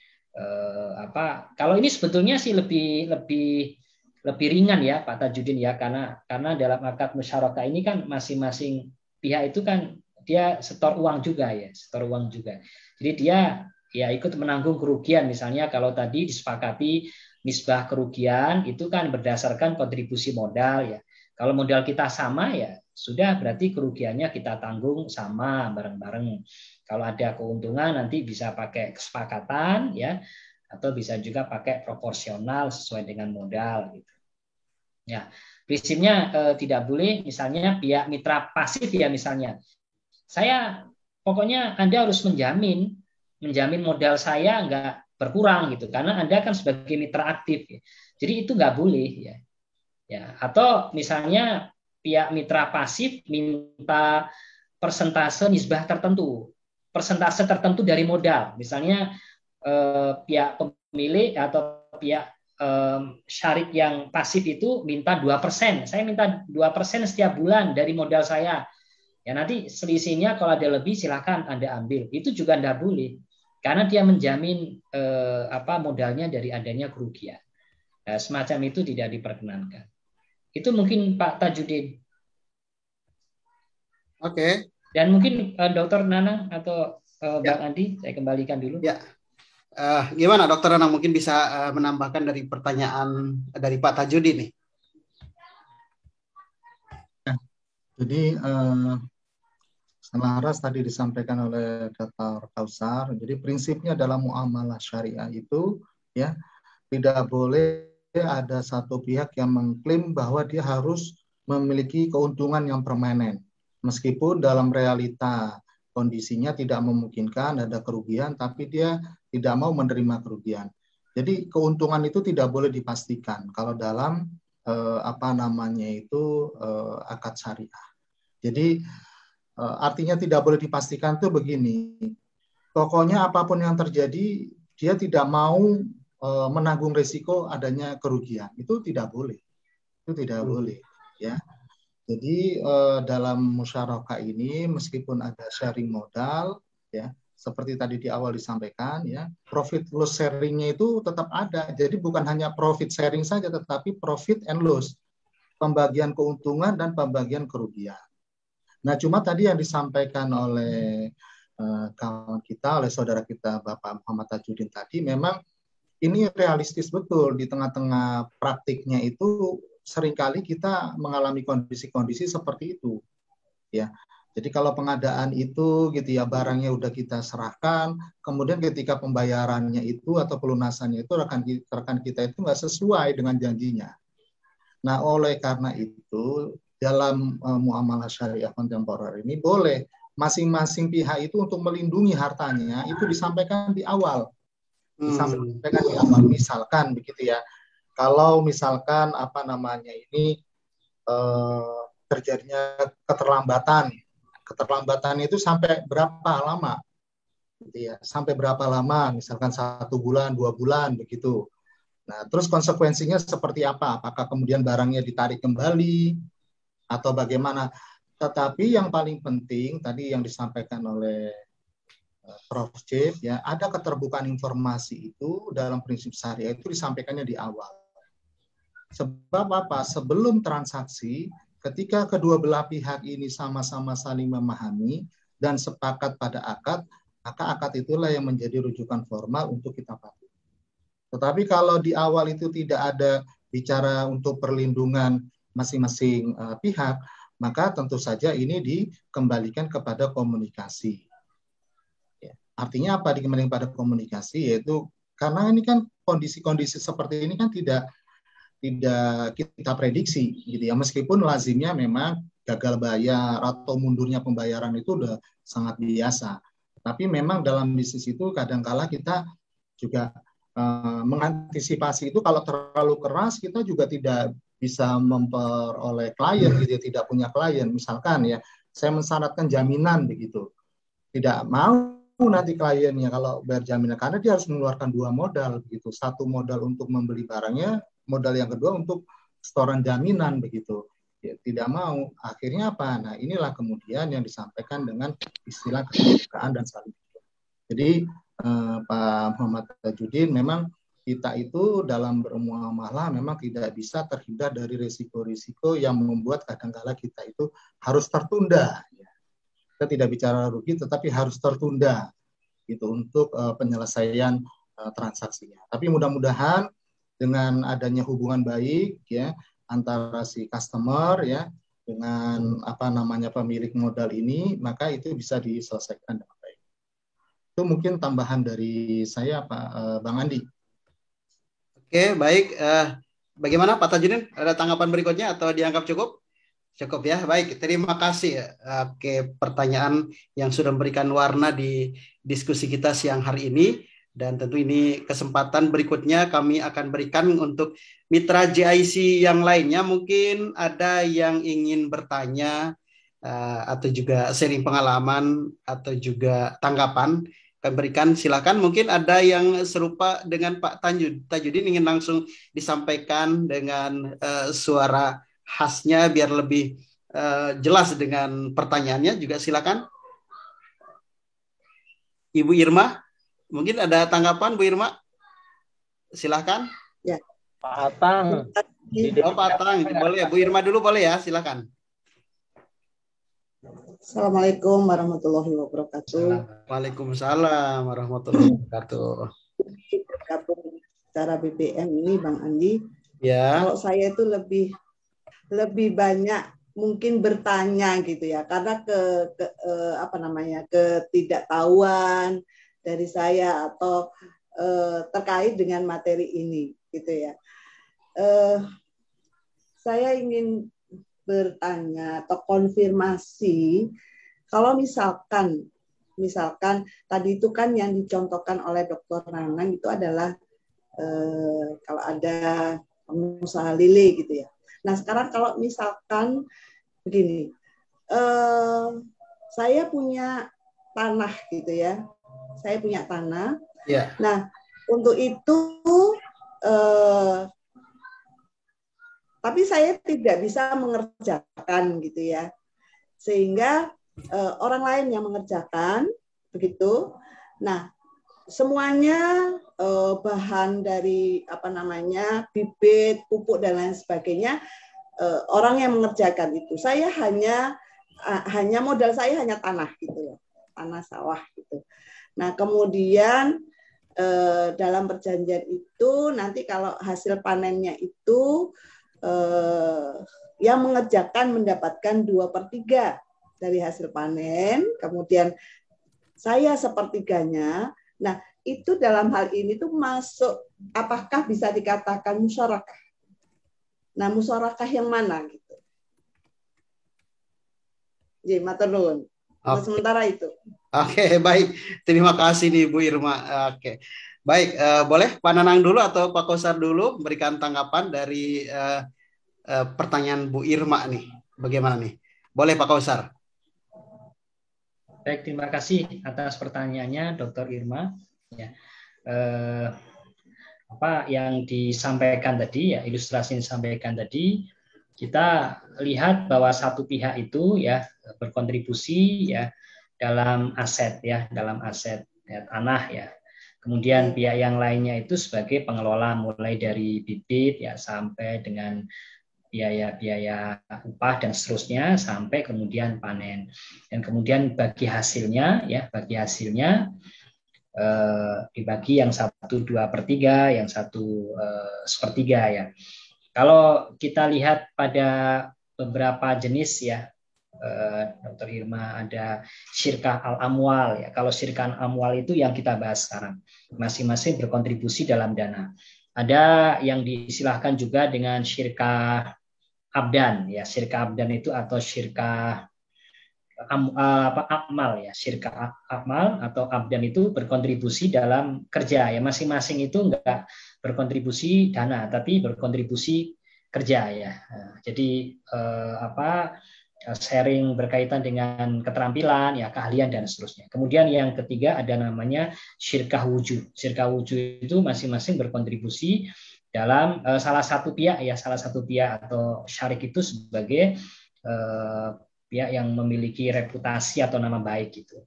kalau ini sebetulnya sih lebih ringan ya Pak Tajudin ya, karena dalam akad musyarakah ini kan masing-masing pihak itu kan dia setor uang juga. Jadi dia ya ikut menanggung kerugian. Misalnya kalau tadi disepakati nisbah kerugian itu kan berdasarkan kontribusi modal ya. Kalau modal kita sama ya sudah berarti kerugiannya kita tanggung sama bareng-bareng. Kalau ada keuntungan nanti bisa pakai kesepakatan ya, atau bisa juga pakai proporsional sesuai dengan modal gitu. Ya, prinsipnya tidak boleh misalnya pihak mitra pasif ya misalnya. Saya pokoknya Anda harus menjamin modal saya nggak berkurang gitu, karena Anda kan sebagai mitra aktif ya. Jadi itu nggak boleh ya. Ya, atau misalnya pihak mitra pasif minta persentase nisbah tertentu, persentase tertentu dari modal. Misalnya pihak pemilik atau pihak syarik yang pasif itu minta 2%. Saya minta 2% setiap bulan dari modal saya. Ya nanti selisihnya kalau ada lebih silakan Anda ambil. Itu juga tidak boleh. Karena dia menjamin modalnya dari adanya kerugian. Nah, semacam itu tidak diperkenankan. Itu mungkin Pak Tajudin. Oke. Dan mungkin Dr. Nanang atau Bang Andi, saya kembalikan dulu. Ya. Gimana Dr. Nanang mungkin bisa menambahkan dari pertanyaan dari Pak Tajudin nih? Jadi selaras tadi disampaikan oleh Dr. Kausar. Jadi prinsipnya dalam muamalah syariah itu ya tidak boleh ada satu pihak yang mengklaim bahwa dia harus memiliki keuntungan yang permanen. Meskipun dalam realita kondisinya tidak memungkinkan, ada kerugian, tapi dia tidak mau menerima kerugian. Jadi keuntungan itu tidak boleh dipastikan kalau dalam akad syariah. Jadi artinya tidak boleh dipastikan itu begini. Pokoknya apapun yang terjadi, dia tidak mau menanggung risiko adanya kerugian. Itu tidak boleh. Itu tidak boleh, ya. Jadi dalam musyarakah ini meskipun ada sharing modal, ya, seperti tadi di awal disampaikan ya, profit loss sharingnya itu tetap ada. Jadi bukan hanya profit sharing saja, tetapi profit and loss, pembagian keuntungan dan pembagian kerugian. Nah, cuma tadi yang disampaikan oleh kawan kita, oleh saudara kita Bapak Muhammad Tajudin tadi, memang ini realistis betul di tengah-tengah praktiknya itu seringkali kita mengalami kondisi-kondisi seperti itu, ya. Jadi kalau pengadaan itu gitu ya, barangnya udah kita serahkan, kemudian ketika pembayarannya itu atau pelunasannya itu rekan kita itu nggak sesuai dengan janjinya. Nah, oleh karena itu dalam muamalah syariah kontemporer ini boleh masing-masing pihak itu untuk melindungi hartanya itu disampaikan di awal. Disampaikan di awal, misalkan begitu ya. Kalau misalkan apa namanya ini terjadinya keterlambatan itu sampai berapa lama, gitu ya, sampai berapa lama, misalkan 1 bulan, 2 bulan begitu. Nah, terus konsekuensinya seperti apa? Apakah kemudian barangnya ditarik kembali atau bagaimana? Tetapi yang paling penting tadi yang disampaikan oleh Prof. Chief ya, ada keterbukaan informasi itu dalam prinsip syariah itu disampaikannya di awal. Sebab apa? Sebelum transaksi, ketika kedua belah pihak ini sama-sama saling memahami dan sepakat pada akad, maka akad itulah yang menjadi rujukan formal untuk kita patuhi. Tetapi kalau di awal itu tidak ada bicara untuk perlindungan masing-masing pihak, maka tentu saja ini dikembalikan kepada komunikasi. Ya. Artinya apa dikembalikan pada komunikasi? Yaitu karena ini kan kondisi-kondisi seperti ini kan tidak kita prediksi gitu ya, meskipun lazimnya memang gagal bayar atau mundurnya pembayaran itu udah sangat biasa, tapi memang dalam bisnis itu kadangkala kita juga mengantisipasi itu. Kalau terlalu keras kita juga tidak bisa memperoleh klien gitu, tidak punya klien. Misalkan ya saya mensyaratkan jaminan begitu, tidak mau nanti kliennya kalau bayar jaminan karena dia harus mengeluarkan 2 modal begitu, 1 modal untuk membeli barangnya, modal yang kedua untuk setoran jaminan begitu. Ya, tidak mau. Akhirnya apa? Nah, inilah kemudian yang disampaikan dengan istilah keterbukaan dan saling. Jadi Pak Muhammad Tajudin, memang kita itu dalam bermuamalah memang tidak bisa terhindar dari risiko-risiko yang membuat kadang-kala kita itu harus tertunda. Kita tidak bicara rugi, tetapi harus tertunda gitu untuk penyelesaian transaksinya. Tapi mudah-mudahan dengan adanya hubungan baik ya antara si customer ya dengan apa namanya pemilik modal ini, maka itu bisa diselesaikan dengan baik. Itu mungkin tambahan dari saya Pak Bang Andi. Oke, baik. Bagaimana Pak Tajudin? Ada tanggapan berikutnya atau dianggap cukup? Cukup ya, baik. Terima kasih. Oke, pertanyaan yang sudah memberikan warna di diskusi kita siang hari ini. Dan tentu ini kesempatan berikutnya kami akan berikan untuk mitra JIC yang lainnya. Mungkin ada yang ingin bertanya atau juga sharing pengalaman atau juga tanggapan. Kami berikan, silakan. Mungkin ada yang serupa dengan Pak Tajudin ingin langsung disampaikan dengan suara khasnya biar lebih jelas dengan pertanyaannya juga, silakan. Ibu Irma. Mungkin ada tanggapan Bu Irma? Silahkan. Ya. Pak Atang. Pak Atang, boleh. Bu Irma dulu boleh ya, silahkan. Assalamualaikum warahmatullahi wabarakatuh. Waalaikumsalam warahmatullahi wabarakatuh. Cara BBM ini Bang Andi. Ya. Kalau saya itu lebih banyak mungkin bertanya gitu ya, karena ketidaktahuan dari saya atau terkait dengan materi ini gitu ya. Saya ingin bertanya atau konfirmasi kalau misalkan tadi itu kan yang dicontohkan oleh Dr. Nanang itu adalah kalau ada pengusaha lele gitu ya. Nah sekarang kalau misalkan begini, saya punya tanah gitu ya. Saya punya tanah. Ya. Nah, untuk itu, tapi saya tidak bisa mengerjakan gitu ya, sehingga orang lain yang mengerjakan begitu. Nah, semuanya bahan dari bibit, pupuk dan lain sebagainya, orang yang mengerjakan itu. Saya hanya modal saya hanya tanah gitu ya, tanah sawah gitu. Nah, kemudian dalam perjanjian itu nanti kalau hasil panennya itu yang mengerjakan mendapatkan 2/3 dari hasil panen, kemudian saya sepertiganya. Nah, itu dalam hal ini tuh masuk, apakah bisa dikatakan musyarakah? Nah, musyarakah yang mana gitu? Jadi, matur nuwun. Sementara itu. Oke, baik. Terima kasih nih Bu Irma. Oke. Baik, boleh Pak Nanang dulu atau Pak Kausar dulu memberikan tanggapan dari pertanyaan Bu Irma nih. Bagaimana nih? Boleh Pak Kausar. Baik, terima kasih atas pertanyaannya Dr. Irma. Ya. Apa yang disampaikan tadi, ya ilustrasi yang disampaikan tadi, kita lihat bahwa satu pihak itu ya berkontribusi ya dalam aset ya tanah ya. Kemudian pihak yang lainnya itu sebagai pengelola mulai dari bibit ya sampai dengan biaya upah dan seterusnya sampai kemudian panen. Dan kemudian bagi hasilnya dibagi yang 1/2/3, yang 1/3 ya. Kalau kita lihat pada beberapa jenis ya, Dr. Irma, ada syirkah al-amwal ya. Kalau syirkah al-amwal itu yang kita bahas sekarang, masing-masing berkontribusi dalam dana. Ada yang disilahkan juga dengan syirkah abdan ya. Syirkah abdan itu atau syirkah akmal ya, syirkah akmal atau abdan itu berkontribusi dalam kerja ya, masing-masing itu enggak berkontribusi dana tapi berkontribusi kerja ya. Jadi sharing berkaitan dengan keterampilan ya, keahlian dan seterusnya. Kemudian yang ketiga ada namanya syirkah wujud. Syirkah wujud itu masing-masing berkontribusi dalam salah satu pihak atau syarik itu sebagai pihak yang memiliki reputasi atau nama baik gitu.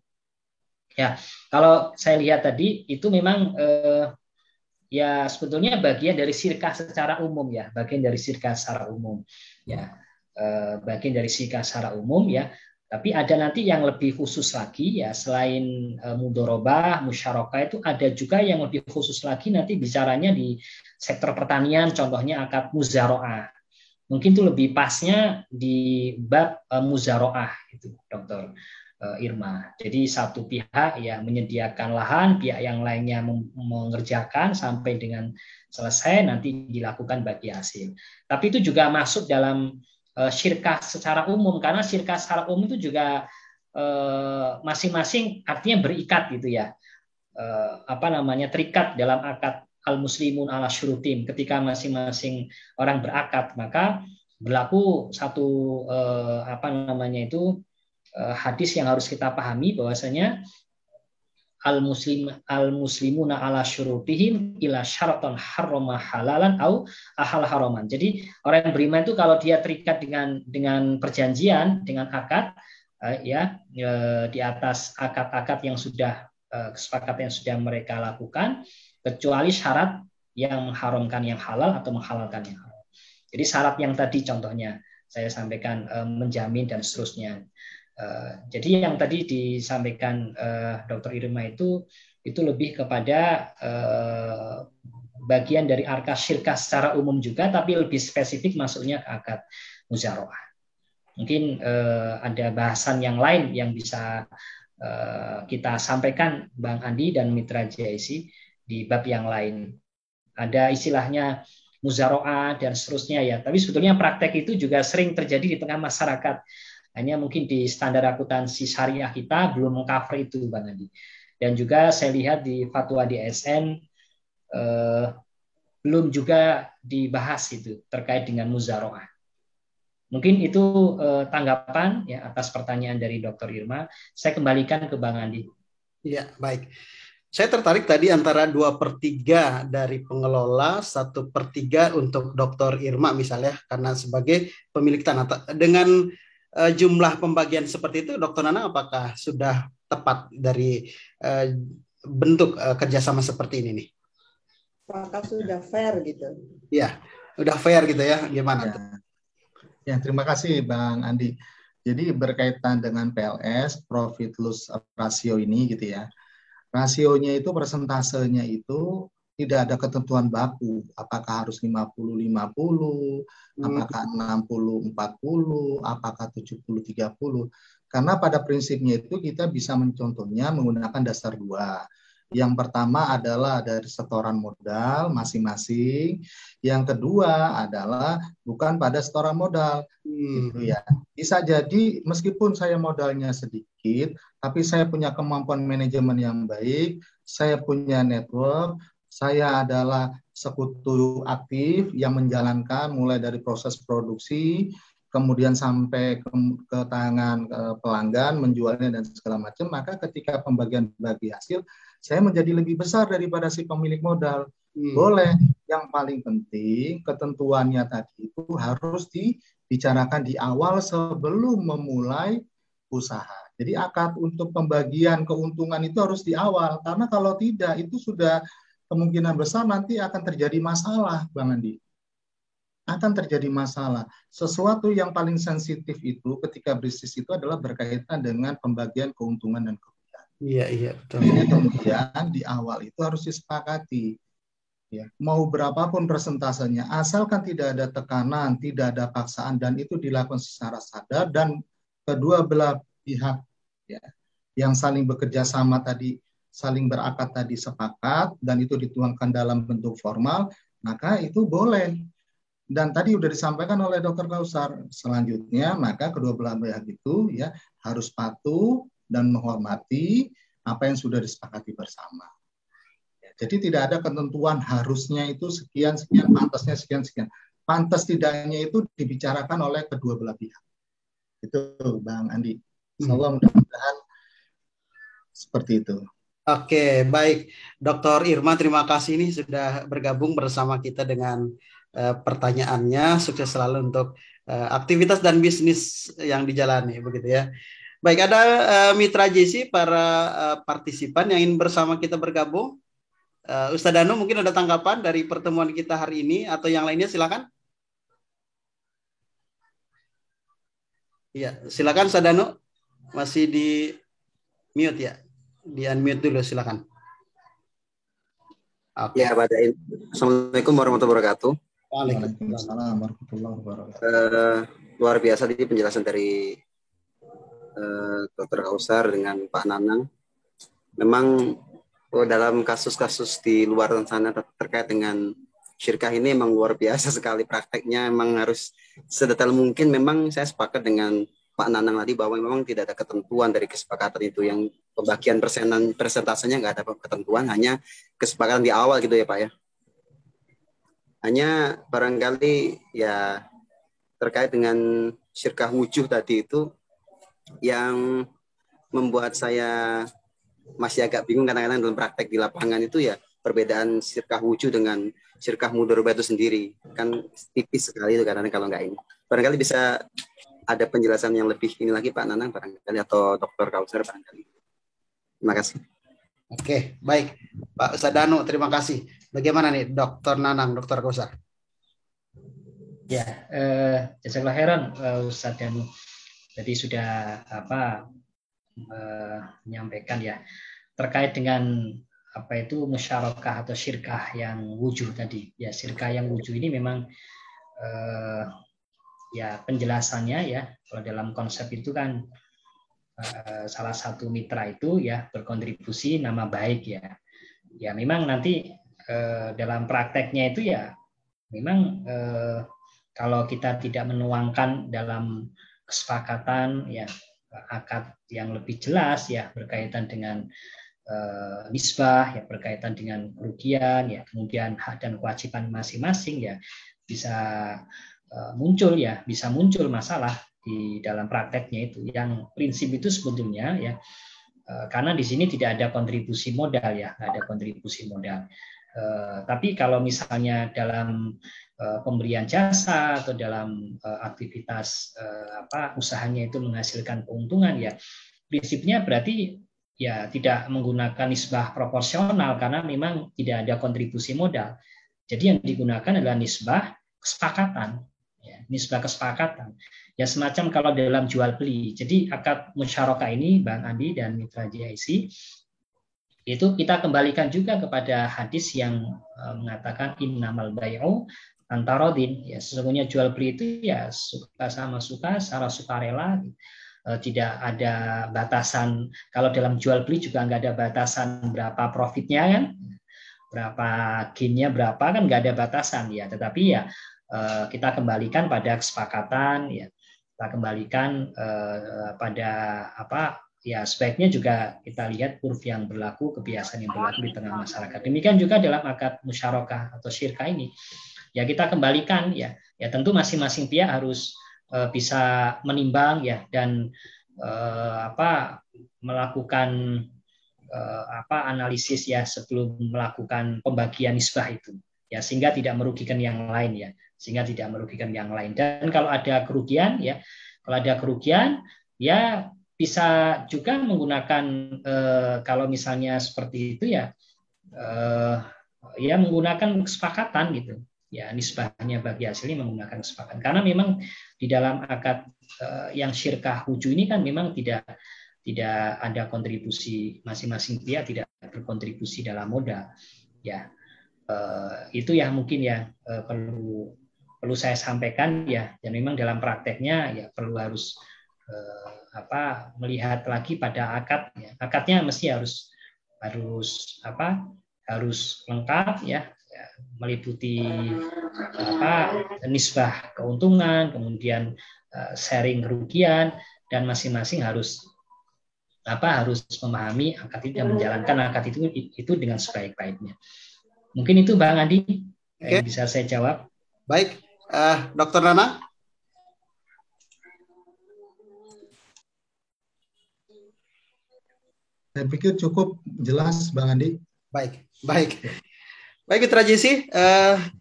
Ya, kalau saya lihat tadi itu memang ya sebetulnya bagian dari syirkah secara umum ya, bagian dari syirkah secara umum ya, Tapi ada nanti yang lebih khusus lagi ya, selain mudorobah, musyarakah itu ada juga yang lebih khusus lagi nanti bicaranya di sektor pertanian, contohnya akad muzaroah. Mungkin itu lebih pasnya di bab muzaroah itu, Dr. Irma. Jadi satu pihak ya menyediakan lahan, pihak yang lainnya mengerjakan sampai dengan selesai nanti dilakukan bagi hasil. Tapi itu juga masuk dalam syirkah secara umum, karena syirkah secara umum itu juga masing-masing artinya berikat gitu ya. Terikat dalam akad al-muslimun ala syurutim. Ketika masing-masing orang berakad, maka berlaku satu hadis yang harus kita pahami, bahwasanya al-muslimuna ala syurutihim ila syaratan harrama halalan au ahal haraman. Jadi orang yang beriman itu kalau dia terikat dengan perjanjian, dengan akad di atas akad-akad yang sudah kesepakatan yang sudah mereka lakukan, kecuali syarat yang mengharamkan yang halal atau menghalalkan yang haram. Jadi syarat yang tadi contohnya saya sampaikan menjamin dan seterusnya. Jadi yang tadi disampaikan Dr. Irma itu lebih kepada bagian dari arkad syirkah secara umum juga, tapi lebih spesifik masuknya ke akad muzaroah. Mungkin ada bahasan yang lain yang bisa kita sampaikan Bang Andi dan Mitra JIC di bab yang lain. Ada istilahnya muzaroah dan seterusnya ya. Tapi sebetulnya praktek itu juga sering terjadi di tengah masyarakat. Hanya mungkin di standar akuntansi syariah kita belum mengcover itu, Bang Andi. Dan juga saya lihat di fatwa DSN belum juga dibahas itu terkait dengan muzaroah. Mungkin itu tanggapan ya atas pertanyaan dari Dr. Irma. Saya kembalikan ke Bang Andi. Iya, baik. Saya tertarik tadi antara 2/3 dari pengelola, 1/3 untuk Dr. Irma misalnya, karena sebagai pemilik tanah. Dengan jumlah pembagian seperti itu, Dr. Nana, apakah sudah tepat dari bentuk kerjasama seperti ini nih? Apakah sudah fair gitu? Ya, udah fair gitu ya, gimana tuh? Ya, terima kasih Bang Andi. Jadi berkaitan dengan PLS, profit loss ratio ini gitu ya. Rasionya itu, persentasenya itu tidak ada ketentuan baku. Apakah harus 50-50, apakah 60-40, apakah 70-30. Karena pada prinsipnya itu kita bisa mencontohnya menggunakan dasar 2. Yang pertama adalah dari setoran modal masing-masing. Yang kedua adalah bukan pada setoran modal. Gitu ya. Bisa jadi meskipun saya modalnya sedikit, tapi saya punya kemampuan manajemen yang baik, saya punya network, saya adalah sekutu aktif yang menjalankan mulai dari proses produksi, kemudian sampai ke tangan pelanggan, menjualnya dan segala macam, maka ketika pembagian bagi hasil, saya menjadi lebih besar daripada si pemilik modal. Boleh. Yang paling penting ketentuannya tadi itu harus dibicarakan di awal sebelum memulai usaha. Jadi akad untuk pembagian keuntungan itu harus di awal, karena kalau tidak itu sudah kemungkinan besar nanti akan terjadi masalah, Bang Andi. Akan terjadi masalah. Sesuatu yang paling sensitif itu ketika bisnis itu adalah berkaitan dengan pembagian keuntungan dan kerugian. Iya, betul. Jadi kemudian di awal itu harus disepakati. Ya, mau berapapun persentasenya, asalkan tidak ada tekanan, tidak ada paksaan, dan itu dilakukan secara sadar, dan kedua belah pihak ya, yang saling bekerja sama tadi, saling berakad tadi sepakat, dan itu dituangkan dalam bentuk formal, maka itu boleh. Dan tadi sudah disampaikan oleh Dr. Kausar, selanjutnya maka kedua belah pihak itu ya harus patuh dan menghormati apa yang sudah disepakati bersama. Jadi tidak ada ketentuan harusnya itu sekian, pantasnya sekian. Pantas tidaknya itu dibicarakan oleh kedua belah pihak. Itu Bang Andi. Insyaallah mudah-mudahan seperti itu. Oke, baik. Dr. Irma, terima kasih nih sudah bergabung bersama kita dengan pertanyaannya. Sukses selalu untuk aktivitas dan bisnis yang dijalani, begitu ya. Baik, ada Mitra JC, para partisipan yang ingin bersama kita bergabung. Ustadz Danu mungkin ada tanggapan dari pertemuan kita hari ini atau yang lainnya, silakan. Iya, silakan Ustadz Danu. Masih di mute ya. Di unmute dulu, silakan. Okay. Ya, Assalamualaikum warahmatullahi wabarakatuh. Waalaikumsalam warahmatullahi wabarakatuh. Luar biasa di penjelasan dari Dr. Kausar dengan Pak Nanang. Memang dalam kasus-kasus di luar sana terkait dengan syirkah ini memang luar biasa sekali prakteknya. Memang harus sedetail mungkin. Memang saya sepakat dengan Pak Nanang tadi bahwa memang tidak ada ketentuan dari kesepakatan itu, yang pembagian persentasenya nggak ada ketentuan, hanya kesepakatan di awal gitu ya Pak ya. Hanya barangkali ya terkait dengan syirkah wujuh tadi itu yang membuat saya masih agak bingung kadang-kadang dalam praktek di lapangan itu ya, perbedaan syirkah wujuh dengan syirkah mudharabah itu sendiri kan tipis sekali itu kadang-kadang kalau nggak ini. Barangkali bisa ada penjelasan yang lebih ini lagi Pak Nanang barangkali, atau Dr. Kausar barangkali. Terima kasih. Oke, baik Pak Ustadz Danu, terima kasih. Bagaimana nih Dr. Nanang, Dr. Kausar? Ya, jazakallah khairan Ustadz Danu. Jadi sudah menyampaikan ya terkait dengan apa itu musyarakah atau syirkah yang wujuh tadi. Ya, syirkah yang wujuh ini memang ya penjelasannya ya, kalau dalam konsep itu kan salah satu mitra itu ya berkontribusi nama baik ya. Ya memang nanti dalam prakteknya itu ya memang kalau kita tidak menuangkan dalam kesepakatan ya akad yang lebih jelas ya berkaitan dengan nisbah ya, berkaitan dengan kerugian ya, kemudian hak dan kewajiban masing-masing ya, bisa muncul masalah di dalam prakteknya itu. Yang prinsip itu sebetulnya ya karena di sini tidak ada kontribusi modal ya, nggak ada kontribusi modal. Tapi kalau misalnya dalam pemberian jasa atau dalam aktivitas usahanya itu menghasilkan keuntungan ya, prinsipnya berarti ya tidak menggunakan nisbah proporsional karena memang tidak ada kontribusi modal. Jadi yang digunakan adalah nisbah kesepakatan, ya, nisbah kesepakatan. Ya semacam kalau dalam jual beli. Jadi akad musyarakah ini, Bang Andi dan Mitra JIC, itu kita kembalikan juga kepada hadis yang mengatakan innamal bai'u antarodin. Ya sesungguhnya jual beli itu ya suka sama suka, secara sukarela. Tidak ada batasan. Kalau dalam jual beli juga nggak ada batasan berapa profitnya kan, berapa gainnya berapa kan nggak ada batasan ya. Tetapi ya kita kembalikan pada kesepakatan ya, kita kembalikan pada apa ya, sebaiknya juga kita lihat uruf yang berlaku, kebiasaan yang berlaku di tengah masyarakat. Demikian juga dalam akad musyarakah atau syirkah ini ya, kita kembalikan ya tentu masing-masing pihak harus bisa menimbang ya dan melakukan analisis ya sebelum melakukan pembagian nisbah itu ya, sehingga tidak merugikan yang lain ya, dan kalau ada kerugian ya bisa juga menggunakan kalau misalnya seperti itu ya menggunakan kesepakatan gitu ya, nisbahnya bagi hasilnya menggunakan kesepakatan, karena memang di dalam akad yang syirkah wujuh ini kan memang tidak ada kontribusi, masing-masing pihak tidak berkontribusi dalam modal ya. Itu yang mungkin ya perlu saya sampaikan ya, dan memang dalam prakteknya ya perlu harus melihat lagi pada akad ya. Akadnya mesti harus lengkap ya, meliputi nisbah keuntungan, kemudian sharing kerugian, dan masing-masing harus memahami akad itu dan menjalankan akad itu dengan sebaik-baiknya. Mungkin itu Bang Andi yang bisa saya jawab. Baik, Dr. Nana. Saya pikir cukup jelas Bang Andi. Baik, Mitra JC,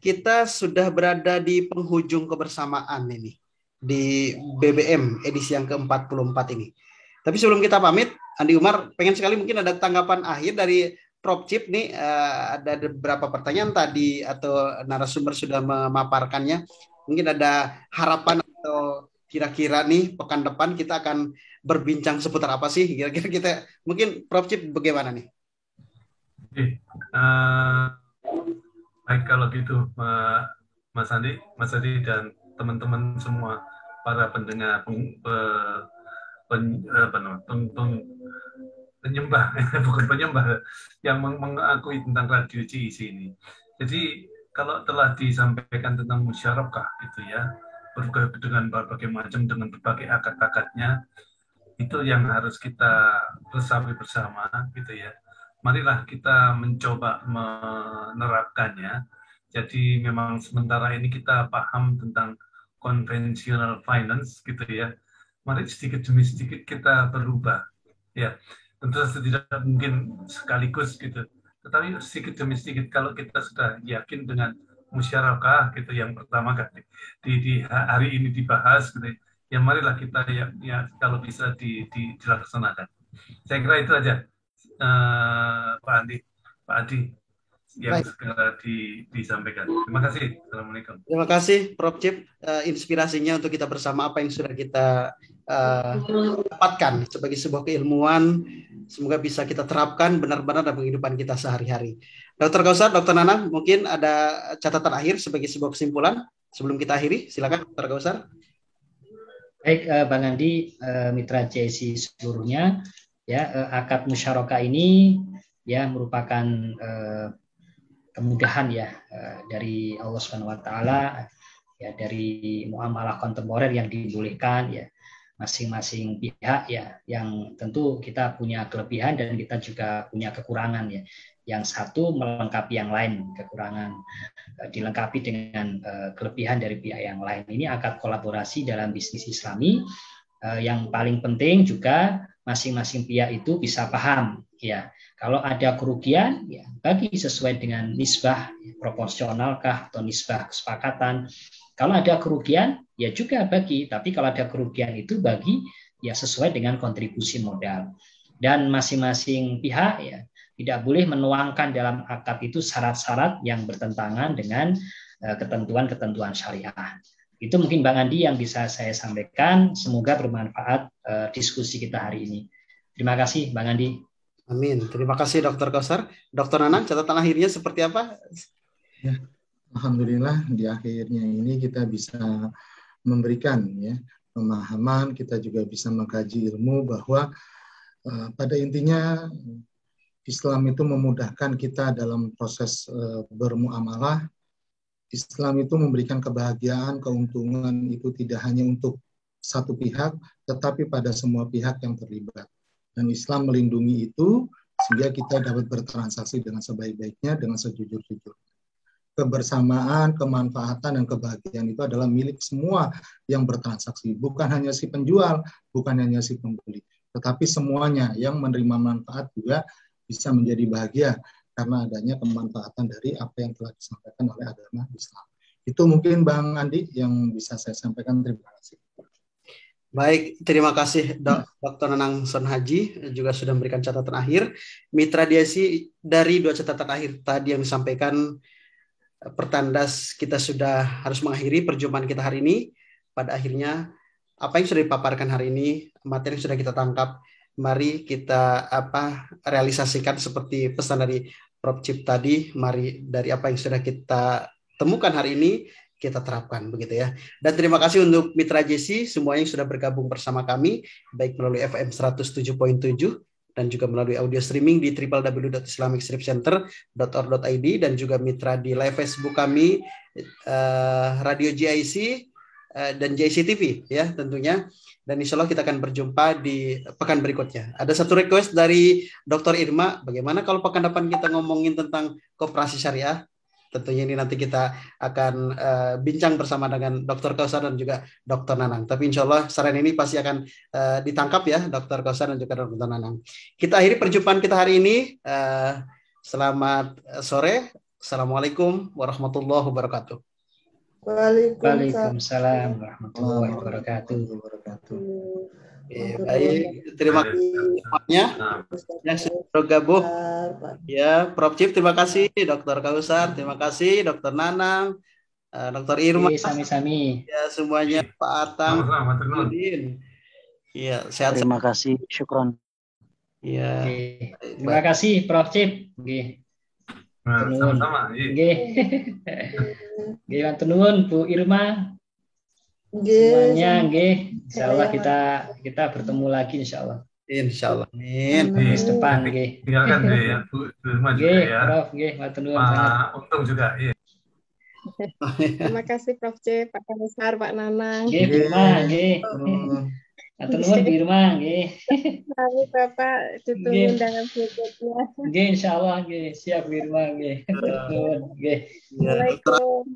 kita sudah berada di penghujung kebersamaan ini di BBM edisi yang ke-44 ini. Tapi sebelum kita pamit, Andi Umar pengen sekali mungkin ada tanggapan akhir dari Prof. Cip nih. Ada beberapa pertanyaan tadi atau narasumber sudah memaparkannya. Mungkin ada harapan atau kira-kira nih pekan depan kita akan berbincang seputar apa sih? Kira-kira kita mungkin Prof. Cip bagaimana nih? Baik kalau gitu Mas Andi dan teman-teman semua para pendengar penyembah bukan penyembah yang mengakui tentang radio JIC ini. Jadi kalau telah disampaikan tentang musyarakah gitu ya, dengan berbagai macam, dengan berbagai akad-akadnya, itu yang harus kita resapi bersama gitu ya. Marilah kita mencoba menerapkannya. Jadi memang sementara ini kita paham tentang conventional finance gitu ya. Mari sedikit demi sedikit kita berubah. Ya, tentu tidak mungkin sekaligus gitu. Tetapi sedikit demi sedikit kalau kita sudah yakin dengan musyarakah gitu yang pertama kan di hari ini dibahas gitu. Ya marilah kita ya kalau bisa dilaksanakan. Saya kira itu aja. Pak Adi yang segera disampaikan. Terima kasih. Assalamualaikum. Terima kasih Prof. Cip, inspirasinya untuk kita bersama apa yang sudah kita dapatkan sebagai sebuah keilmuan. Semoga bisa kita terapkan benar-benar dalam kehidupan kita sehari-hari. Dr. Kausar, Dr. Nanang, mungkin ada catatan akhir sebagai sebuah kesimpulan sebelum kita akhiri. Silakan Dr. Kausar. Baik, Bang Andi, Mitra JIC seluruhnya. Ya, akad musyarakah ini ya merupakan kemudahan ya dari Allah Subhanahu wa taala ya, dari muamalah kontemporer yang dibolehkan ya, masing-masing pihak ya, yang tentu kita punya kelebihan dan kita juga punya kekurangan ya. Yang satu melengkapi yang lain, kekurangan dilengkapi dengan kelebihan dari pihak yang lain. Ini akad kolaborasi dalam bisnis Islami. Yang paling penting juga masing-masing pihak itu bisa paham ya, kalau ada kerugian ya bagi sesuai dengan nisbah proporsionalkah atau nisbah kesepakatan. Kalau ada kerugian ya juga bagi, tapi kalau ada kerugian itu bagi ya sesuai dengan kontribusi modal. dan masing-masing pihak ya tidak boleh menuangkan dalam akad itu syarat-syarat yang bertentangan dengan ketentuan-ketentuan syariah. Itu mungkin Bang Andi yang bisa saya sampaikan. Semoga bermanfaat diskusi kita hari ini. Terima kasih Bang Andi. Amin. Terima kasih Dr. Kausar. Dr. Nanang, catatan akhirnya seperti apa? Ya, alhamdulillah di akhirnya ini kita bisa memberikan ya pemahaman, kita juga bisa mengkaji ilmu bahwa pada intinya Islam itu memudahkan kita dalam proses bermuamalah. Islam itu memberikan kebahagiaan, keuntungan itu tidak hanya untuk satu pihak, tetapi pada semua pihak yang terlibat. Dan Islam melindungi itu sehingga kita dapat bertransaksi dengan sebaik-baiknya, dengan sejujur-jujurnya. Kebersamaan, kemanfaatan, dan kebahagiaan itu adalah milik semua yang bertransaksi. Bukan hanya si penjual, bukan hanya si pembeli, tetapi semuanya yang menerima manfaat juga bisa menjadi bahagia karena adanya kemanfaatan dari apa yang telah disampaikan oleh agama Islam. Itu mungkin Bang Andi yang bisa saya sampaikan. Terima kasih. Baik, terima kasih Dr. Nanang Son Haji juga sudah memberikan catatan akhir. Mitra Diasi, dari dua catatan akhir tadi yang disampaikan, pertandas kita sudah harus mengakhiri perjumpaan kita hari ini. Pada akhirnya, apa yang sudah dipaparkan hari ini, materi yang sudah kita tangkap, mari kita realisasikan seperti pesan dari Prof. Cip tadi. Mari dari apa yang sudah kita temukan hari ini kita terapkan begitu ya. Dan terima kasih untuk Mitra JC semuanya yang sudah bergabung bersama kami baik melalui FM 107.7 dan juga melalui audio streaming di www.islamicstripcenter.org.id dan juga mitra di live Facebook kami Radio GIC dan JIC TV ya tentunya. Dan insya Allah kita akan berjumpa di pekan berikutnya. Ada satu request dari Dr. Irma, bagaimana kalau pekan depan kita ngomongin tentang koperasi syariah? Tentunya ini nanti kita akan bincang bersama dengan Dr. Kausar dan juga Dr. Nanang. Tapi insya Allah saran ini pasti akan ditangkap ya Dr. Kausar dan juga Dr. Nanang. Kita akhiri perjumpaan kita hari ini. Selamat sore. Assalamualaikum warahmatullahi wabarakatuh. Waalaikumsalam warahmatullahi wabarakatuh. Baik, terima kasih semuanya yang sudah bergabung. Ya, Prof. Cip, terima kasih. Dr. Kausar, terima kasih. Dr. Nanang, Dr. Irma, sami-sami. Ya, semuanya. Pak Atang, ya, sehat. Terima kasih, syukron. Ya, terima kasih, Prof. Cip. Sama-sama. Tenun, Bu Irma. Semuanya, insyaallah kita bertemu lagi insyaallah. Insyaallah. Amin. Depan, tinggalkan ya, Bu Irma juga ya. Prof, matur nuwun. Untung juga, iya. Terima kasih Prof. C, Pak Kausar, Pak Nanang. Irma, matur nuwun Bu Irma, Mari Bapak ditunggu undangan berikutnya. Insyaallah, siap Bu Irma,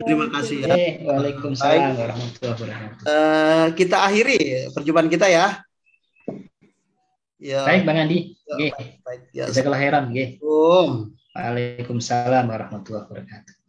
Terima kasih ya. Waalaikumsalam warahmatullahi wabarakatuh. Kita akhiri perjumpaan kita ya. Ya. Baik Bang Andi. Baik. Jazakallahu khairan. Waalaikumsalam warahmatullahi wabarakatuh.